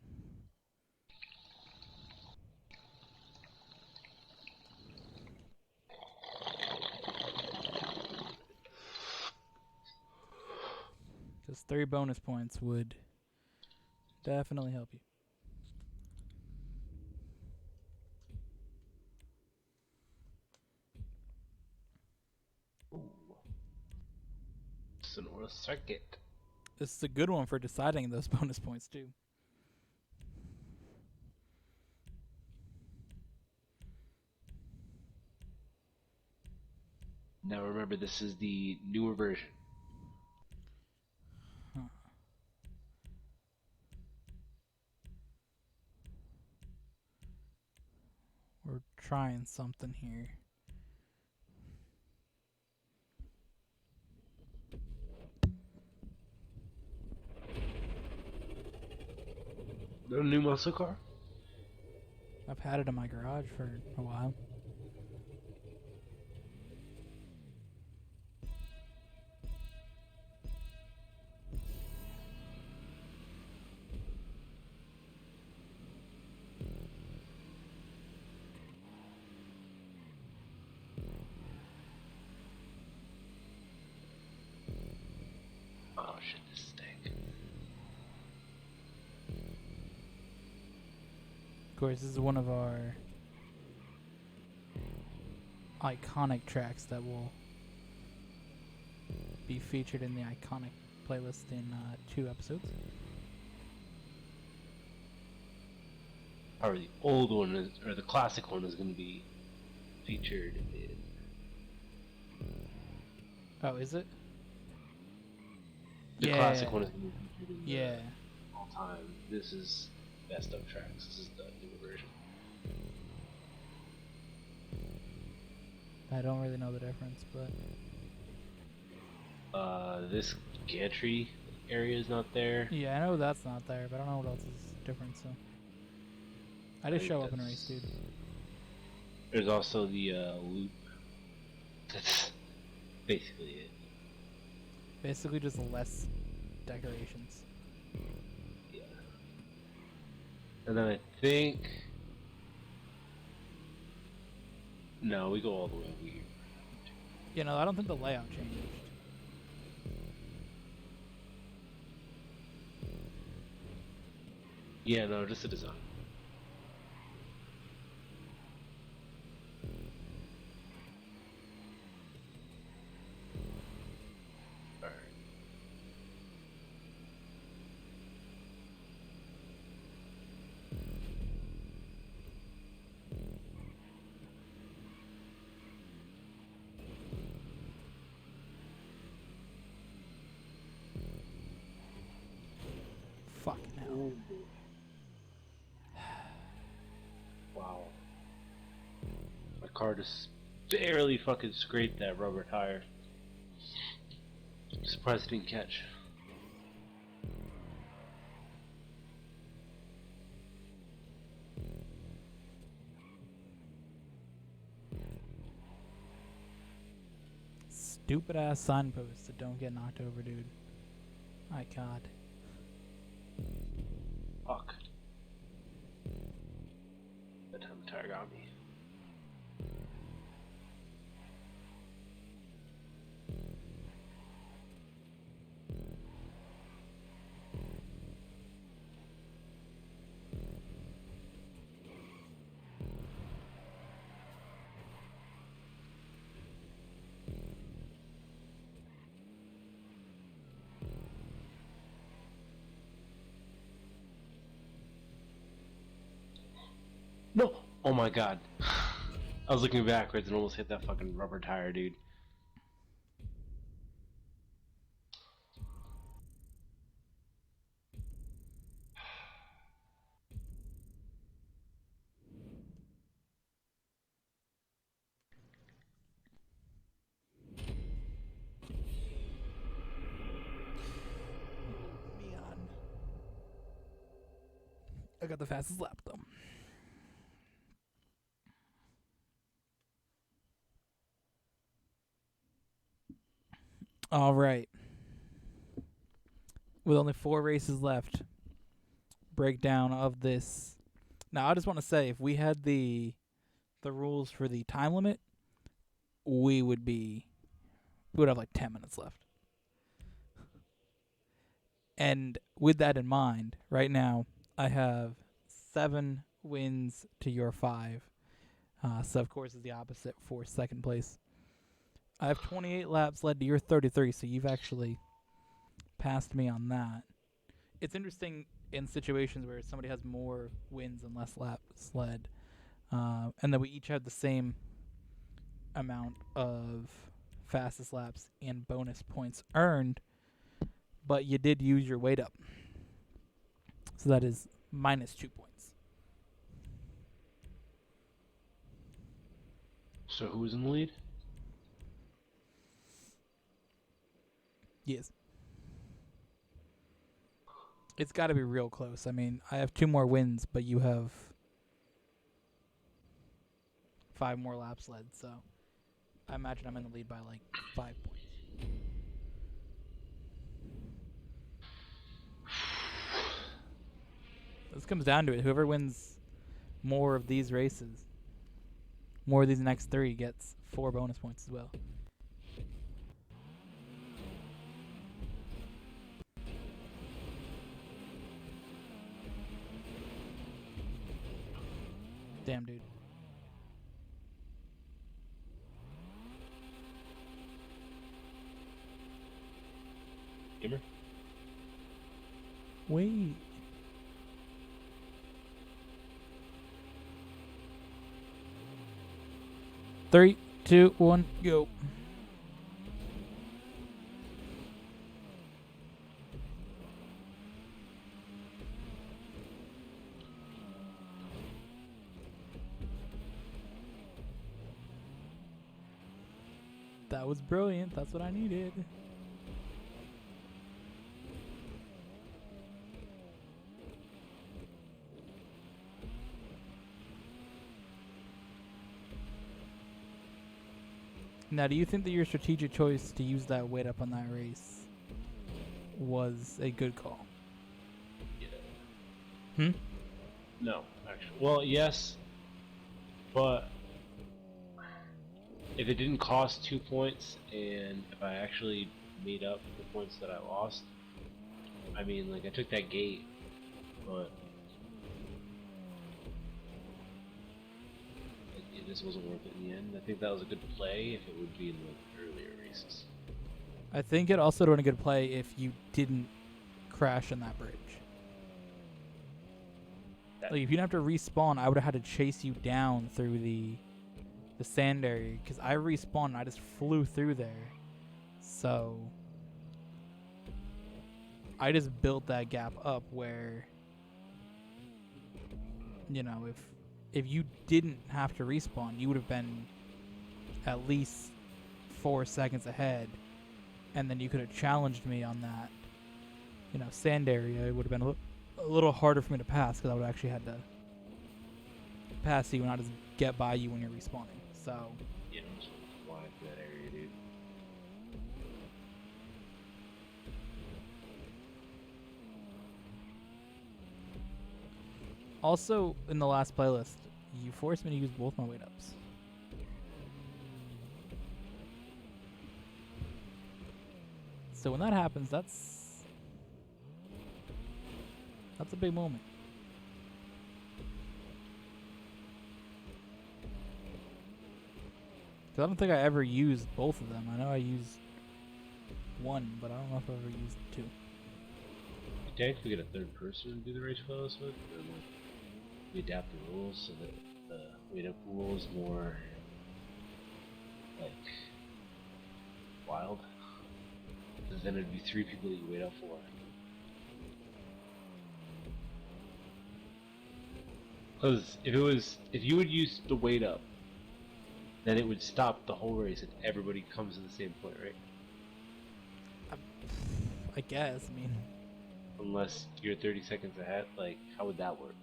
Because 3 bonus points would definitely help you. Sonora Circuit. This is a good one for deciding those bonus points too. Now remember, this is the newer version. Huh. We're trying something here. The new muscle car? I've had it in my garage for a while. Oh shit, this stink. Of course, this is one of our iconic tracks that will be featured in the iconic playlist in 2 episodes. Or the old one is, or the classic one is going to be featured in. Oh, is it? The Yeah. classic one is going to be featured in Yeah. all time. This is best of tracks. This is the newer version. I don't really know the difference, but This gantry area is not there. yeah, I know that's not there, but I don't know what else is different, so I just think show up in a that's- race, dude. There's also the loop. That's basically it. Basically just less decorations. Yeah. And then I think. No, we go all the way over here. You know, I don't think the layout changed. Yeah, no, just a design. Alright. Fuck now. Wow. My car just barely fucking scraped that rubber tire. I'm surprised it didn't catch. Stupid ass signposts that don't get knocked over, dude. My god. Fuck. That time the tire got me. No! Oh my god. I was looking backwards and almost hit that fucking rubber tire, dude. Man. I got the fastest lap though. All right. With only 4 races left, breakdown of this. Now, I just want to say, if we had the rules for the time limit, we would have like 10 minutes left. And with that in mind, right now I have 7 wins to your 5. So of course is the opposite for second place. I have 28 laps led to your 33, so you've actually passed me on that. It's interesting in situations where somebody has more wins and less laps led, and then we each have the same amount of fastest laps and bonus points earned, but you did use your weight up. So that is minus 2 points. So who's in the lead? Yes. It's got to be real close. I mean, I have 2 more wins, but you have 5 more laps led, so I imagine I'm in the lead by like 5 points. This comes down to it. Whoever wins more of these races, more of these next 3, gets 4 bonus points as well. Damn, dude. Gamer? Wait. Three, two, one, go. That was brilliant. That's what I needed. Now, do you think that your strategic choice to use that weight up on that race was a good call? Yeah. Hmm? No, actually. Well, yes, but if it didn't cost 2 points and if I actually made up the points that I lost, I mean, like, I took that gate, but it just wasn't worth it in the end. I think that was a good play if it would be in the earlier races. I think it also would have been a good play if you didn't crash on that bridge. Like, if you didn't have to respawn, I would have had to chase you down through the sand area, because I respawned and I just flew through there. So I just built that gap up where, you know, if you didn't have to respawn, you would have been at least 4 seconds ahead, and then you could have challenged me on that, you know, sand area. It would have been a little harder for me to pass, because I would have actually had to pass you and not just get by you when you're respawning. So Yeah, I'm just flying through that area, dude. also, in the last playlist, you forced me to use both my weight ups. So when that happens, that's a big moment. Cause I don't think I ever used both of them. I know I used one, but I don't know if I ever used two. You technically get a third person to do the race playlist with, or like we adapt the rules so that the weight up rule is more like wild. Because then it'd be 3 people that you wait up for. Because if you would use the weight up, then it would stop the whole race and everybody comes to the same point, right? I guess. I mean, Unless you're 30 seconds ahead, like how would that work?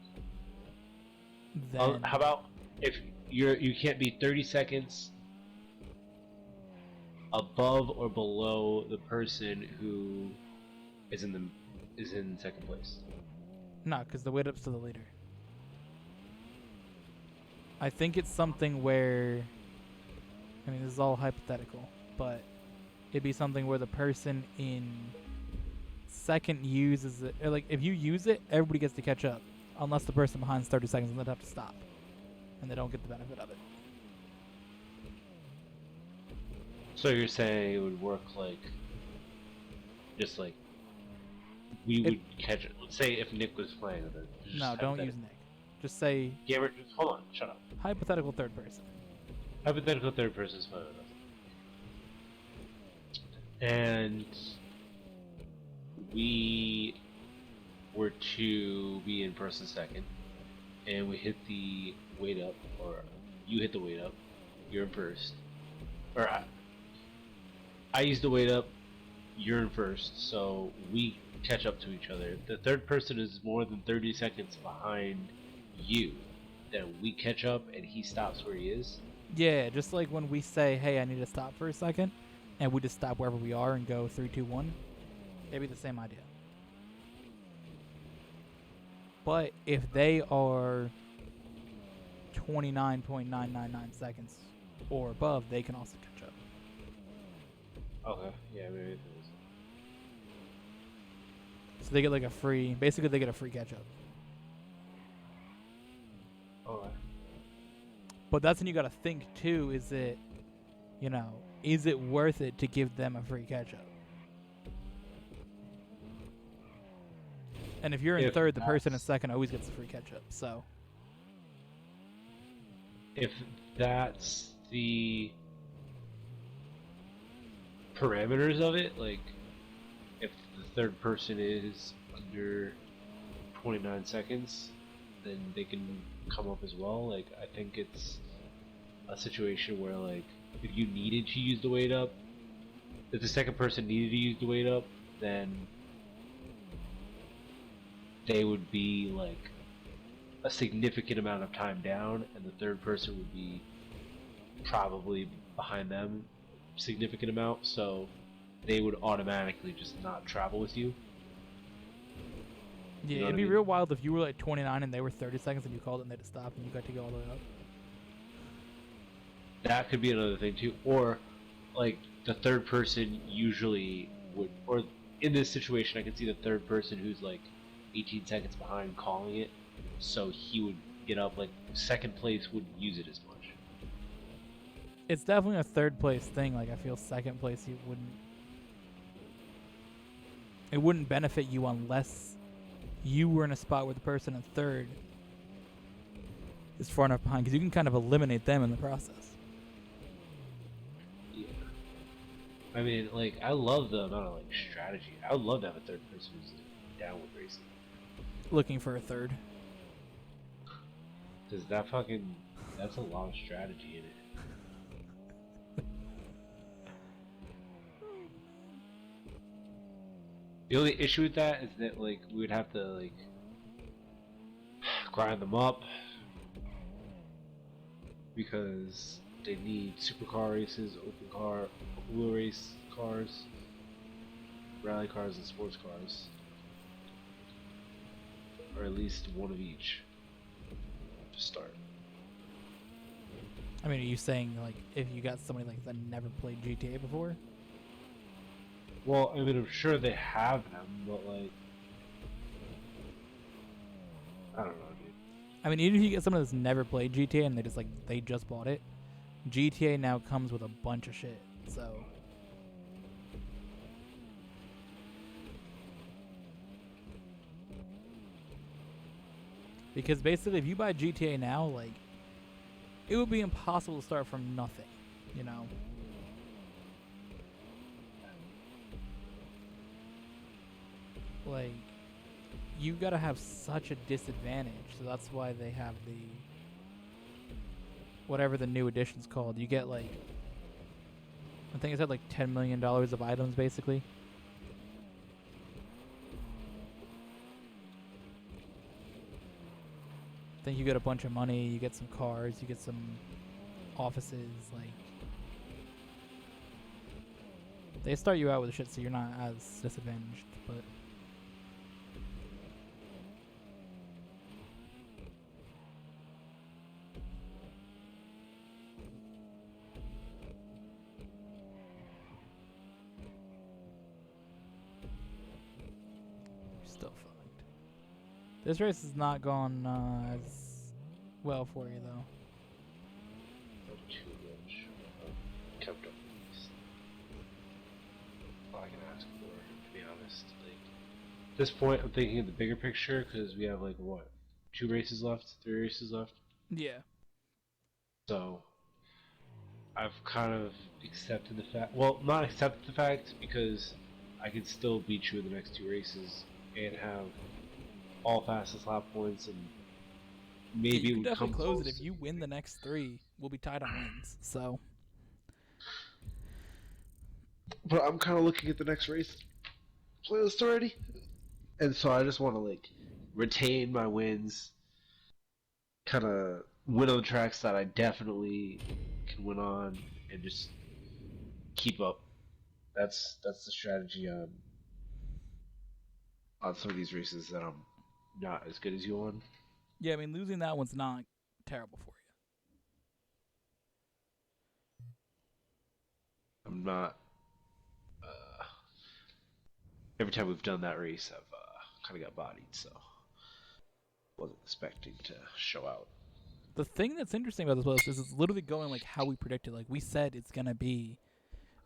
then How about if you can't be 30 seconds above or below the person who is in second place? no, because the weight up's to the leader. I think it's something where, I mean, this is all hypothetical, but it'd be something where the person in second uses it, or like if you use it, everybody gets to catch up, unless the person behind's 30 seconds and they'd have to stop, and they don't get the benefit of it. So you're saying it would work like, just like we would catch it. Let's say if Nick was playing with it. just No, don't use hypothetical. Nick. Just say Hold on, shut up. hypothetical third person. Hypothetical third person is playing with us. And we were to be in person second, and we hit the weight up, or you hit the weight up, you're in first. Or I used the weight up, you're in first, so we catch up to each other. If the third person is more than 30 seconds behind you, then we catch up and he stops where he is. Yeah, just like when we say, hey, I need to stop for a second, and we just stop wherever we are and go 3, 2, 1. It'd be the same idea. But if they are 29.999 seconds or above, they can also catch up. Okay, yeah, maybe it is. So they get like basically they get a free catch up. Okay. But that's when you got to think too, is it worth it to give them a free catch up? And if you're in If third, the person in that's- second always gets a free catch up. So If that's the parameters of it, like if the third person is under 29 seconds, then they can come up as well. Like I think it's a situation where like if you needed to use the weight up, if the second person needed to use the weight up, then they would be like a significant amount of time down, and the third person would be probably behind them significant amount, so they would automatically just not travel with you. yeah, know what it'd I be mean? real wild if you were like 29 and they were 30 seconds and you called it and they had to stop and you got to go all the way up. That could be another thing too, or like the third person usually would, or in this situation I can see the third person who's like 18 seconds behind calling it, so he would get up, like second place wouldn't use it as much. It's definitely a third place thing. Like I feel second place, it wouldn't benefit you unless you were in a spot where the person in third is far enough behind, because you can kind of eliminate them in the process. Yeah. I mean, like, I love the amount of like strategy. I would love to have a third person who's like, down with racing. Looking for a third. Because that's a lot of strategy in it. The only issue with that is that like we would have to like grind them up because they need supercar races, open wheel race cars, rally cars, and sports cars, or at least one of each to start. I mean, are you saying like if you got somebody like that never played GTA before? Well, I mean, I'm sure they have them, but like, I don't know, dude. I mean, even if you get someone that's never played GTA and they just bought it, GTA now comes with a bunch of shit. So because basically, if you buy GTA now, like it would be impossible to start from nothing, you know. Like you gotta have such a disadvantage, so that's why they have the whatever the new edition's called. You get like I think it said like $10 million of items basically. I think you get a bunch of money, you get some cars, you get some offices, like they start you out with shit so you're not as disadvantaged, but you're still fucked. This race has not gone as well for you though. Not too much. Kept up with this. All I can ask for, to be honest. Like, at this point, I'm thinking of the bigger picture because we have like what, 3 races left. Yeah. So I've kind of accepted the fact. Well, not accepted the fact because I can still beat you in the next 2 races and have all fastest lap points, and Yeah, maybe you it could would come definitely close it close. if you win the next 3. We'll be tied on wins. So But I'm kind of looking at the next race playlist already, and so I just want to like retain my wins, kind of win on the tracks that I definitely can win on, and just keep up. That's the strategy on some of these races that I'm not as good as you on. yeah, I mean losing that one's not terrible for you. I'm not. Uh, every time we've done that race, I've kind of got bodied, so wasn't expecting to show out. The thing that's interesting about this post is it's literally going like how we predicted. Like we said, it's gonna be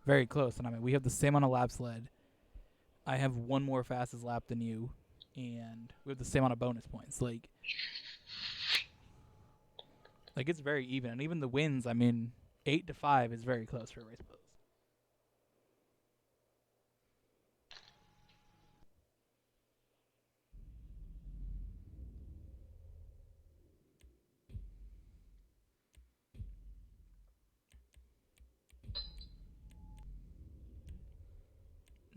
very close, and I mean we have the same amount of laps led. I have one more fastest lap than you, and we have the same amount of bonus points. Like it's very even, and even the wins. I mean, 8-5 is very close for a race post.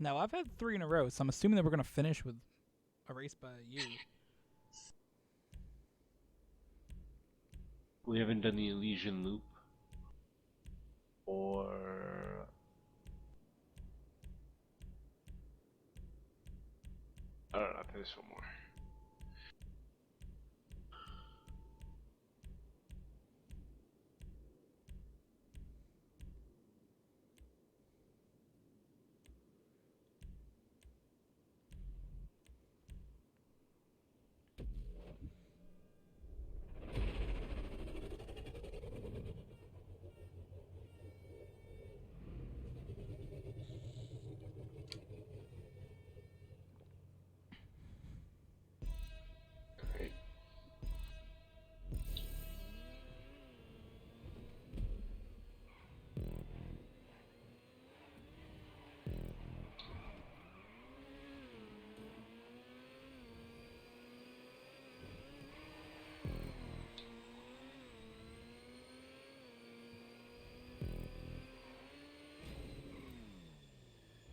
Now I've had 3 in a row, so I'm assuming that we're gonna finish with a race by you. We haven't done the Elysian Loop, or I don't know. There's one more.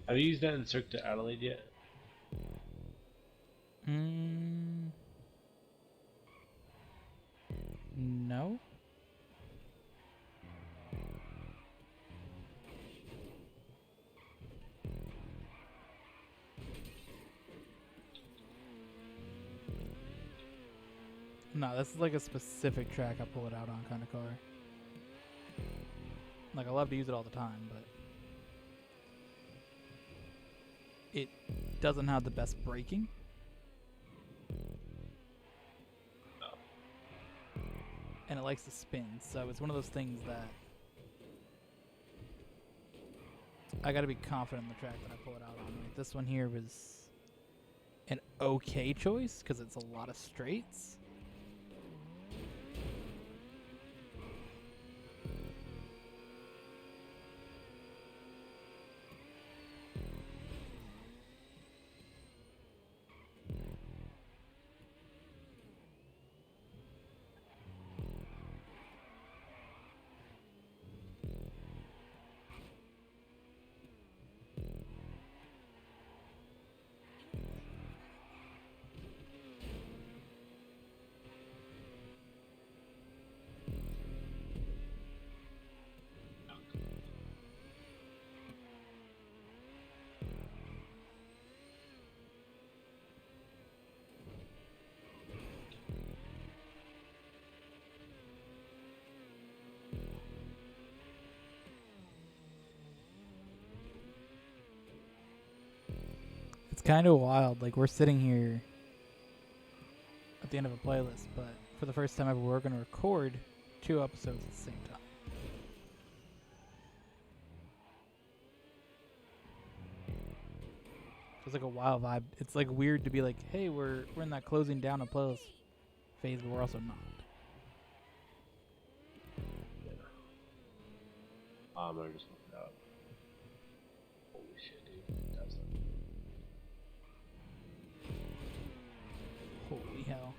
Have you used that in Cirque to Adelaide yet? No. No, this is like a specific track I pull it out on kind of car. Like, I love to use it all the time, but it doesn't have the best braking. And it likes to spin, so it's one of those things that I gotta be confident in the track that I pull it out on. Like, this one here was an okay choice because it's a lot of straights. It's kind of wild. Like, we're sitting here at the end of a playlist, but for the first time ever, we're going to record 2 episodes at the same time. It's like a wild vibe. It's like weird to be like, hey, we're in that closing down a playlist phase, but we're also not. I'm gonna just look it up. Holy shit, dude. That's Holy hell.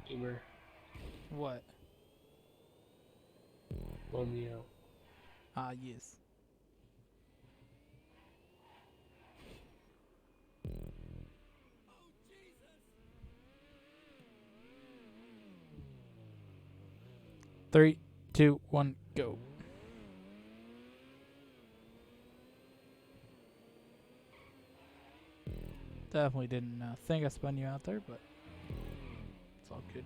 Humor. What? Wanyá. Ah, yes. Three, two, one, go. Definitely didn't think I spun you out there, but it's all good.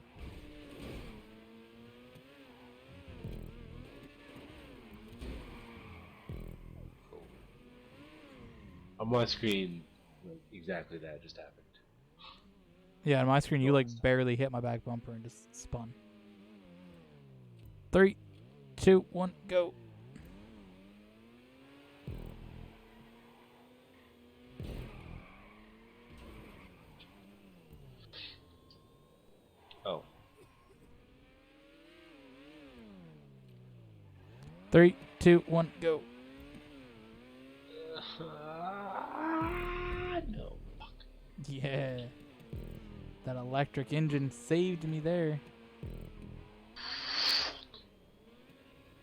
On my screen, like, exactly that just happened. Yeah, on my screen, you like barely hit my back bumper and just spun. 3, 2, 1, go. Oh. 3, 2, 1, go. No. Fuck. Yeah. That electric engine saved me there.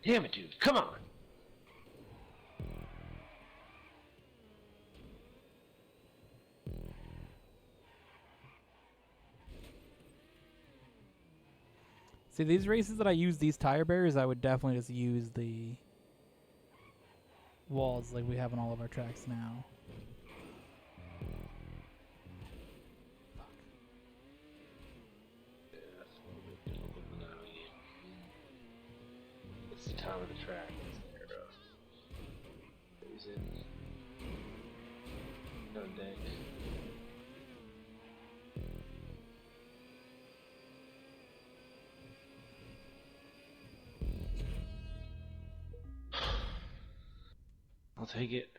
Damn it, dude. Come on. See, these races that I use these tire bearers, I would definitely just use the walls like we have on all of our tracks now. Fuck. Yeah, that's a little bit difficult to navigate. What's the time of the track? Is there, is it? No deck. I'll take it.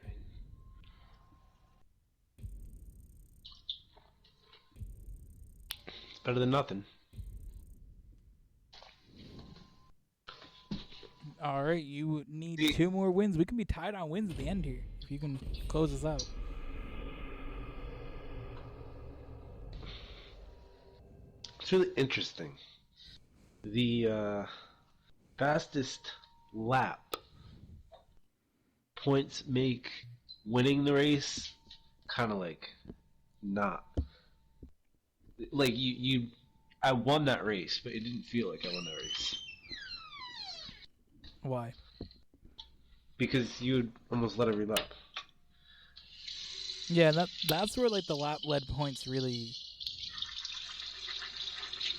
It's better than nothing. All right, you need 2 more wins. We can be tied on wins at the end here if you can close us out. It's really interesting. The fastest lap points make winning the race kind of like not like you. I won that race, but it didn't feel like I won that race Why? because you almost led every lap. Yeah, that's where like the lap led points really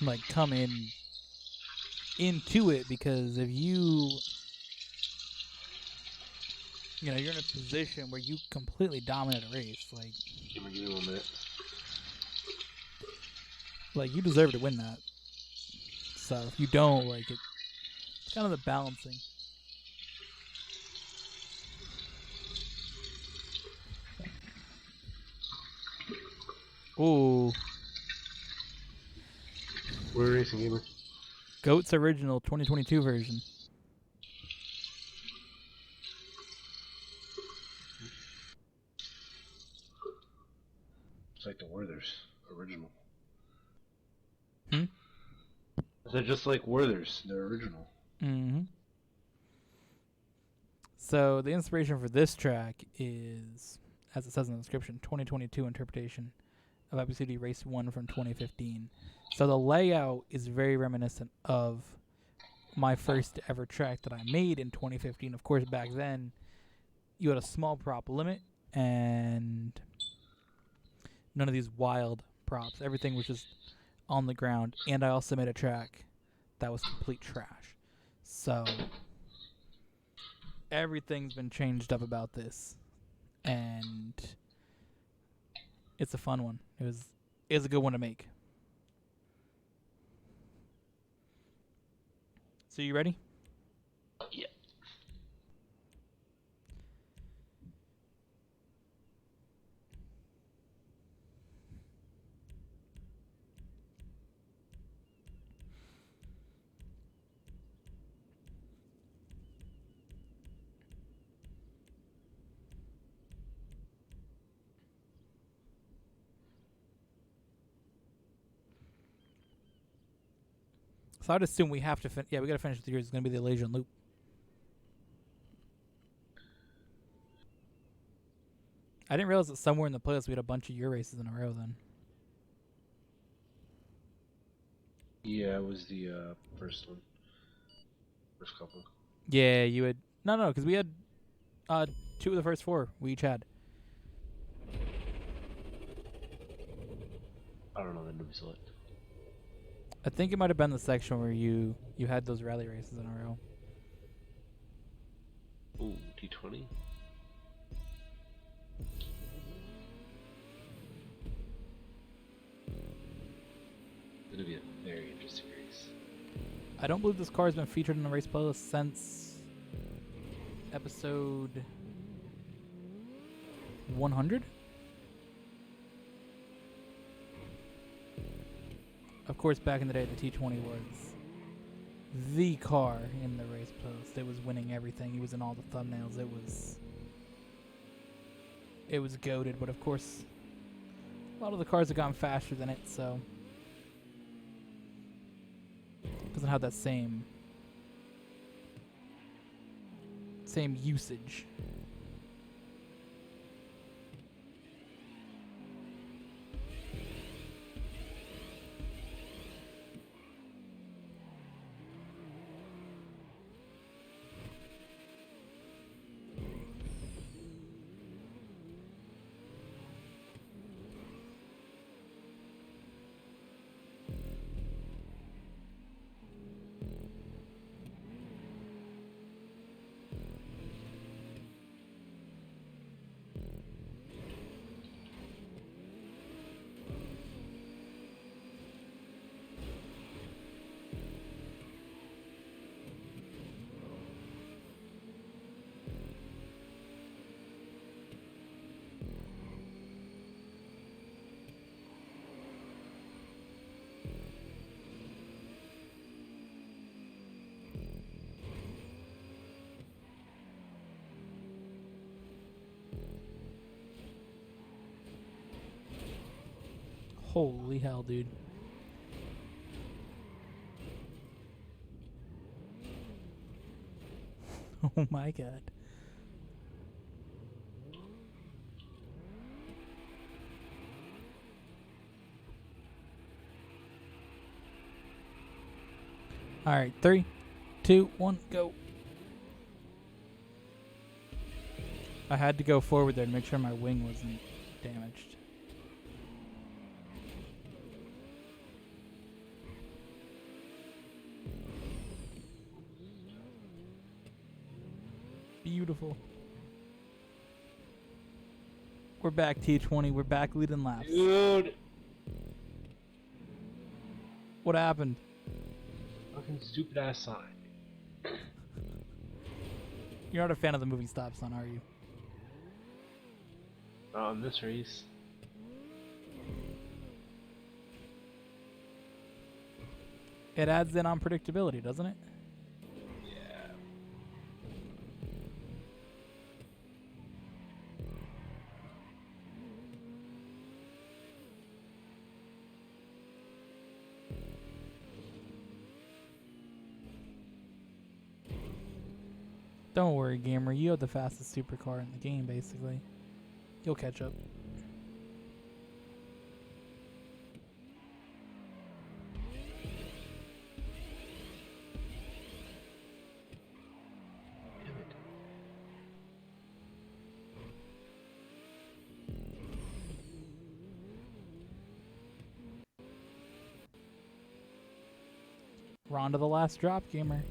like come into it, because if you're in a position where you completely dominate a race, Give me 1 minute. like you deserve to win that. So if you don't, like it's kind of the balancing. Ooh, We're racing gamer. Goat's original 2022 version. It's like the Werther's original. Hmm. I said just like Werther's, they're original. Mm-hmm. So the inspiration for this track is, as it says in the description, 2022 interpretation of WCD Race 1 from 2015. So the layout is very reminiscent of my first ever track that I made in 2015. Of course, back then, you had a small prop limit and none of these wild props. Everything was just on the ground. And I also made a track that was complete trash. So everything's been changed up about this. And it's a fun one. It's a good one to make. So you ready? Yeah. So I'd assume we have to yeah, we gotta finish with yours. It's gonna be the Elysian Loop. I didn't realize that somewhere in the playlist we had a bunch of your races in a row then. Yeah, it was the first one. First couple. Yeah, you had no, because we had uh 2 of the first 4 we each had. I don't know the new select. I think it might have been the section where you had those rally races in a row. Ooh, T20. It's gonna be a very interesting race. I don't believe this car has been featured in the race playlist since episode 100. Of course, back in the day, the T20 was the car in the race playlist. It was winning everything. It was in all the thumbnails. It was goated, but of course, a lot of the cars have gotten faster than it, so it doesn't have that same usage. Holy hell, dude. Oh my god. All right, 3, 2, 1, go. I had to go forward there to make sure my wing wasn't damaged. Beautiful. We're back, T20. We're back leading laps. Dude! What happened? Fucking stupid ass sign. You're not a fan of the moving stop sign, are you? Not in this race. It adds in unpredictability, doesn't it? Yeah. Don't worry, gamer. You have the fastest supercar in the game, basically. You'll catch up. Damn it. We're on to the last drop, gamer.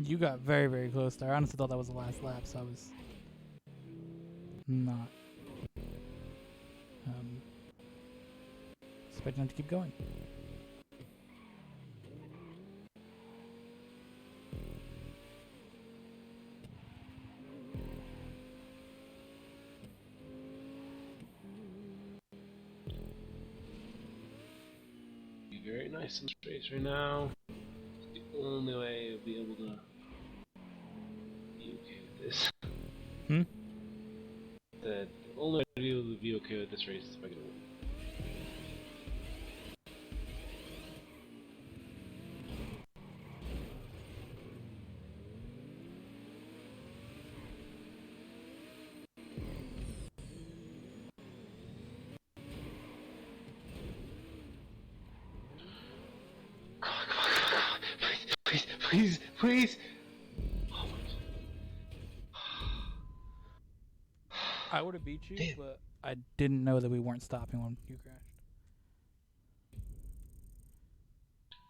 You got very, very close there. I honestly thought that was the last lap, so I was not expecting him to keep going. Be very nice in this race right now. It's the only way I'll be able to be okay with this. Hmm? The only way I'll be able to be okay with this race is if I can win. Please, please, please! Oh my I would have beat you, Damn. but I didn't know that we weren't stopping when you crashed.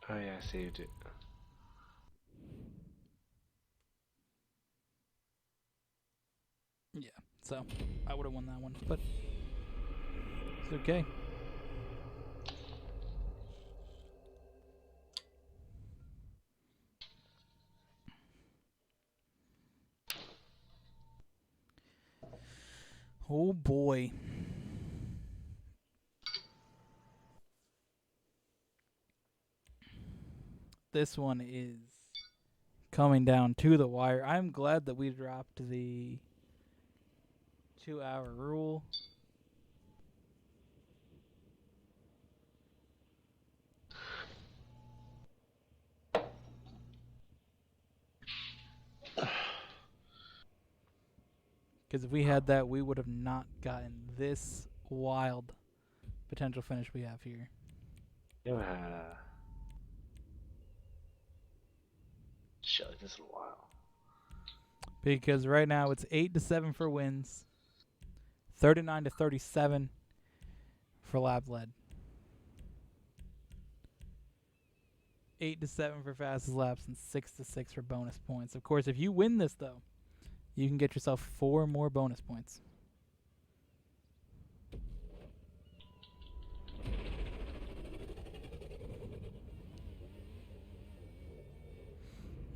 Oh yeah, I saved it. Yeah, so I would have won that one, but it's okay. Oh boy. This one is coming down to the wire. I'm glad that we dropped the 2-hour rule. Because if we had that, we would have not gotten this wild potential finish we have here. You haven't had a shit like this in a while. Because right now it's 8-7 for wins, 39-37 for lap led. 8-7 for fastest laps and 6-6 for bonus points. Of course, if you win this though, you can get yourself 4 more bonus points.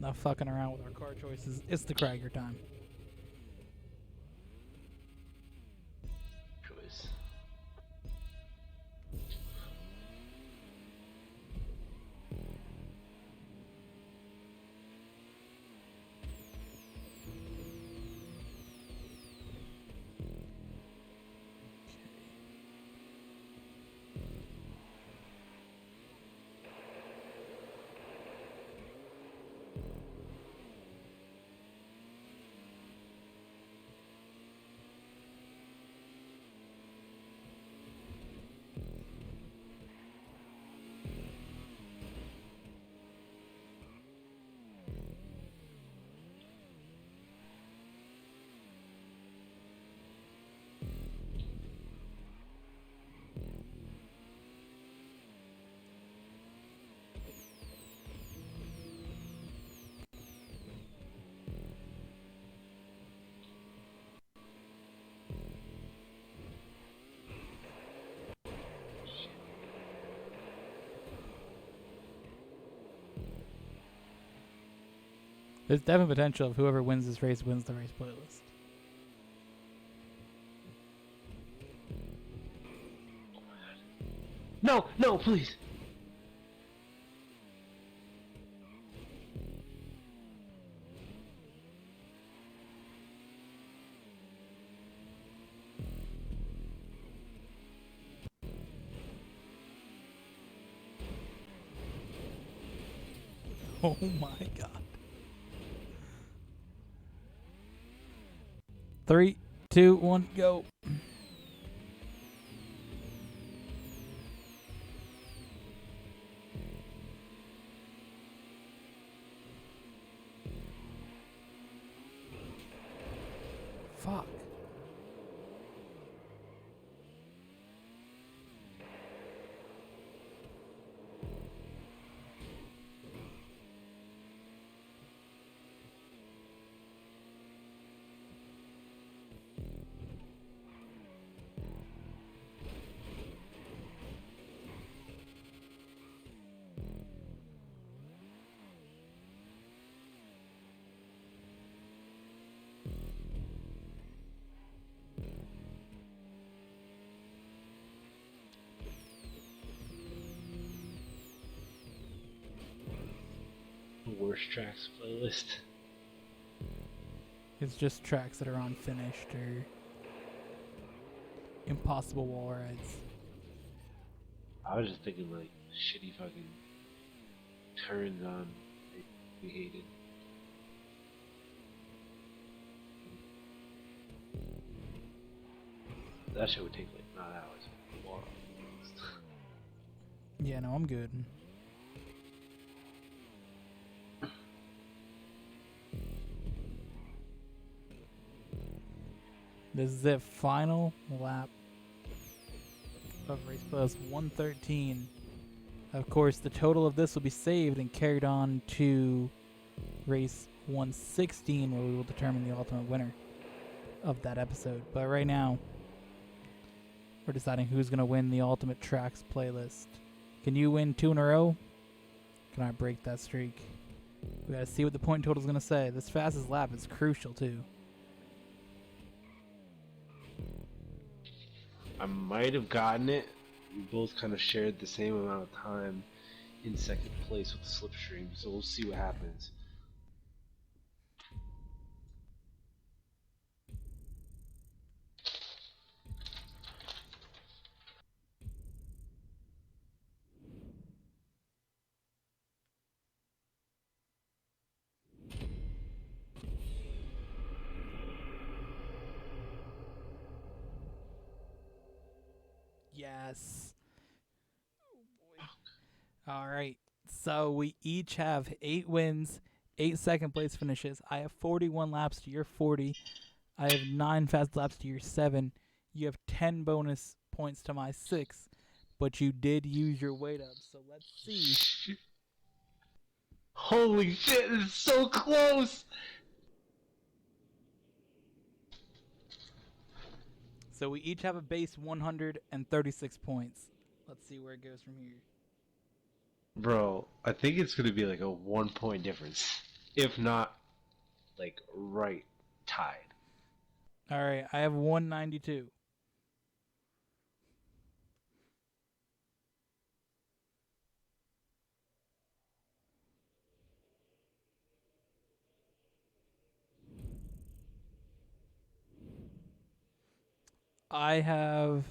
Not fucking around with our car choices. It's the Krieger time. Choice. There's definitely potential of whoever wins this race wins the race playlist. No, no, please. Oh my god. 3, 2, 1, go. Fuck. Worst tracks playlist. It's just tracks that are unfinished or impossible wall rides. I was just thinking like shitty fucking turns on we hated. That shit would take like 9 hours. Wow. Yeah, no, I'm good. This is the final lap of Race Plus 113. Of course, the total of this will be saved and carried on to Race 116, where we will determine the ultimate winner of that episode. But right now, we're deciding who's going to win the Ultimate Tracks playlist. Can you win 2 in a row? Can I break that streak? We got to see what the point total is going to say. This fastest lap is crucial, too. I might have gotten it. We both kind of shared the same amount of time in second place with the slipstream, so we'll see what happens. Yes. All right. So we each have 8 wins, 8 second place finishes. I have 41 laps to your 40. I have 9 fast laps to your 7. You have 10 bonus points to my 6. But you did use your weight up. So let's see. Holy shit, it's so close! So we each have a base 136 points. Let's see where it goes from here. Bro, I think it's gonna be like a 1 point difference. If not, like, right tied. All right. I have 192. I have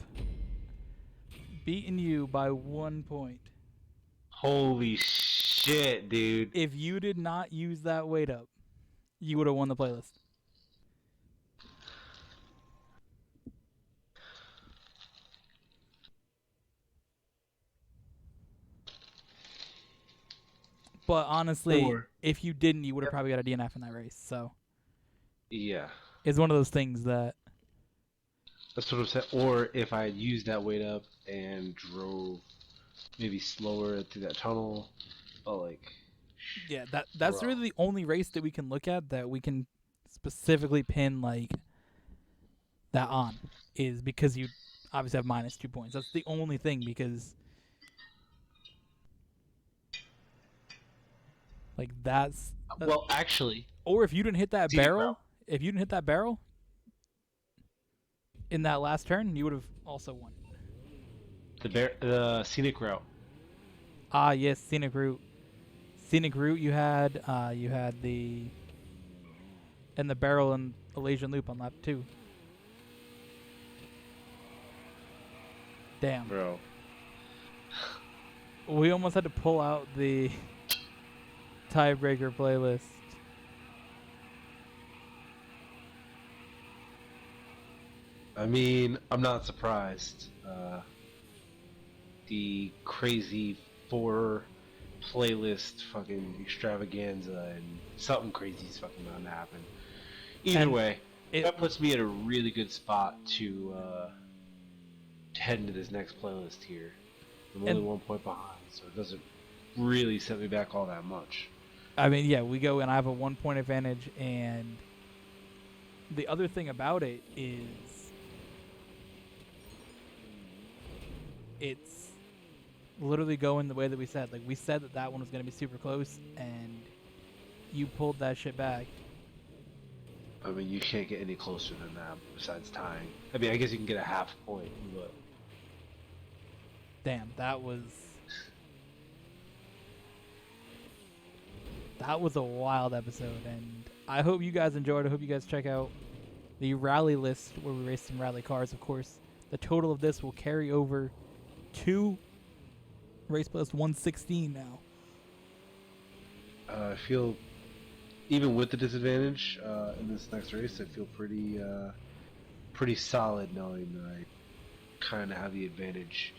beaten you by 1 point. Holy shit, dude. If you did not use that weight up, you would have won the playlist. But honestly, Or if you didn't, you would have probably got a DNF in that race. So yeah, it's one of those things that that's what I'm saying. Or if I had used that weight up and drove maybe slower through that tunnel, but like, yeah, that's bro. really the only race that we can look at that we can specifically pin like that on is because you obviously have minus 2 points. That's the only thing because like that's Well, actually, or if you didn't hit that scenic route. barrel, if you didn't hit that barrel in that last turn, you would have also won. The scenic route. Ah, yes, scenic route. Scenic route. You had the and the barrel and Malaysian loop on lap 2. Damn. Bro. We almost had to pull out the tiebreaker playlist. I mean, I'm not surprised. The crazy 4 playlist fucking extravaganza and something crazy's fucking gonna happen. Either And way, it that puts me at a really good spot to head into this next playlist here. I'm only And- 1 point behind, so it doesn't really set me back all that much. I mean, yeah, we go and I have a 1 point advantage, and the other thing about it is it's literally going the way that we said. Like we said that that one was going to be super close, and you pulled that shit back. I mean, you can't get any closer than that besides tying. I mean, I guess you can get a half point, but Damn, that was a wild episode, and I hope you guys enjoyed. I hope you guys check out the rally list where we race some rally cars. Of course, the total of this will carry over to Race Plus 116 now. I feel, even with the disadvantage in this next race, I feel pretty solid knowing that I kind of have the advantage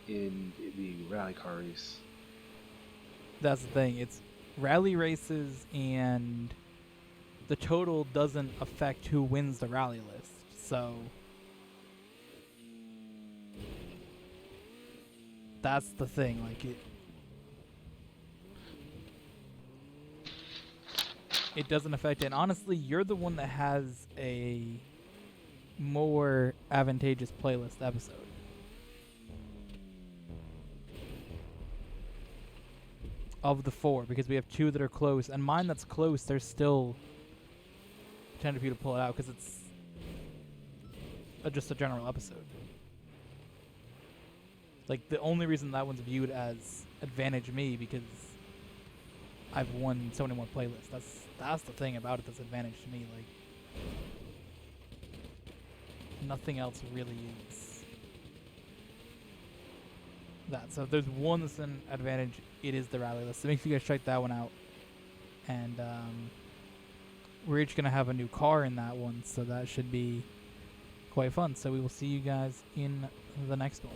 in the rally car race. That's the thing. It's rally races, and the total doesn't affect who wins the rally list. So that's the thing. Like it doesn't affect it. And honestly, you're the one that has a more advantageous playlist episode. Of the 4, because we have 2 that are close, and mine that's close, there's still potential for you to pull it out because it's just a general episode. Like the only reason that one's viewed as advantage me because I've won so many more playlists. That's the thing about it that's advantage to me. Like nothing else really is that. So if there's one that's an advantage, it is the rally list. So make sure you guys check that one out. And we're each gonna have a new car in that one, so that should be quite fun. So we will see you guys in the next one.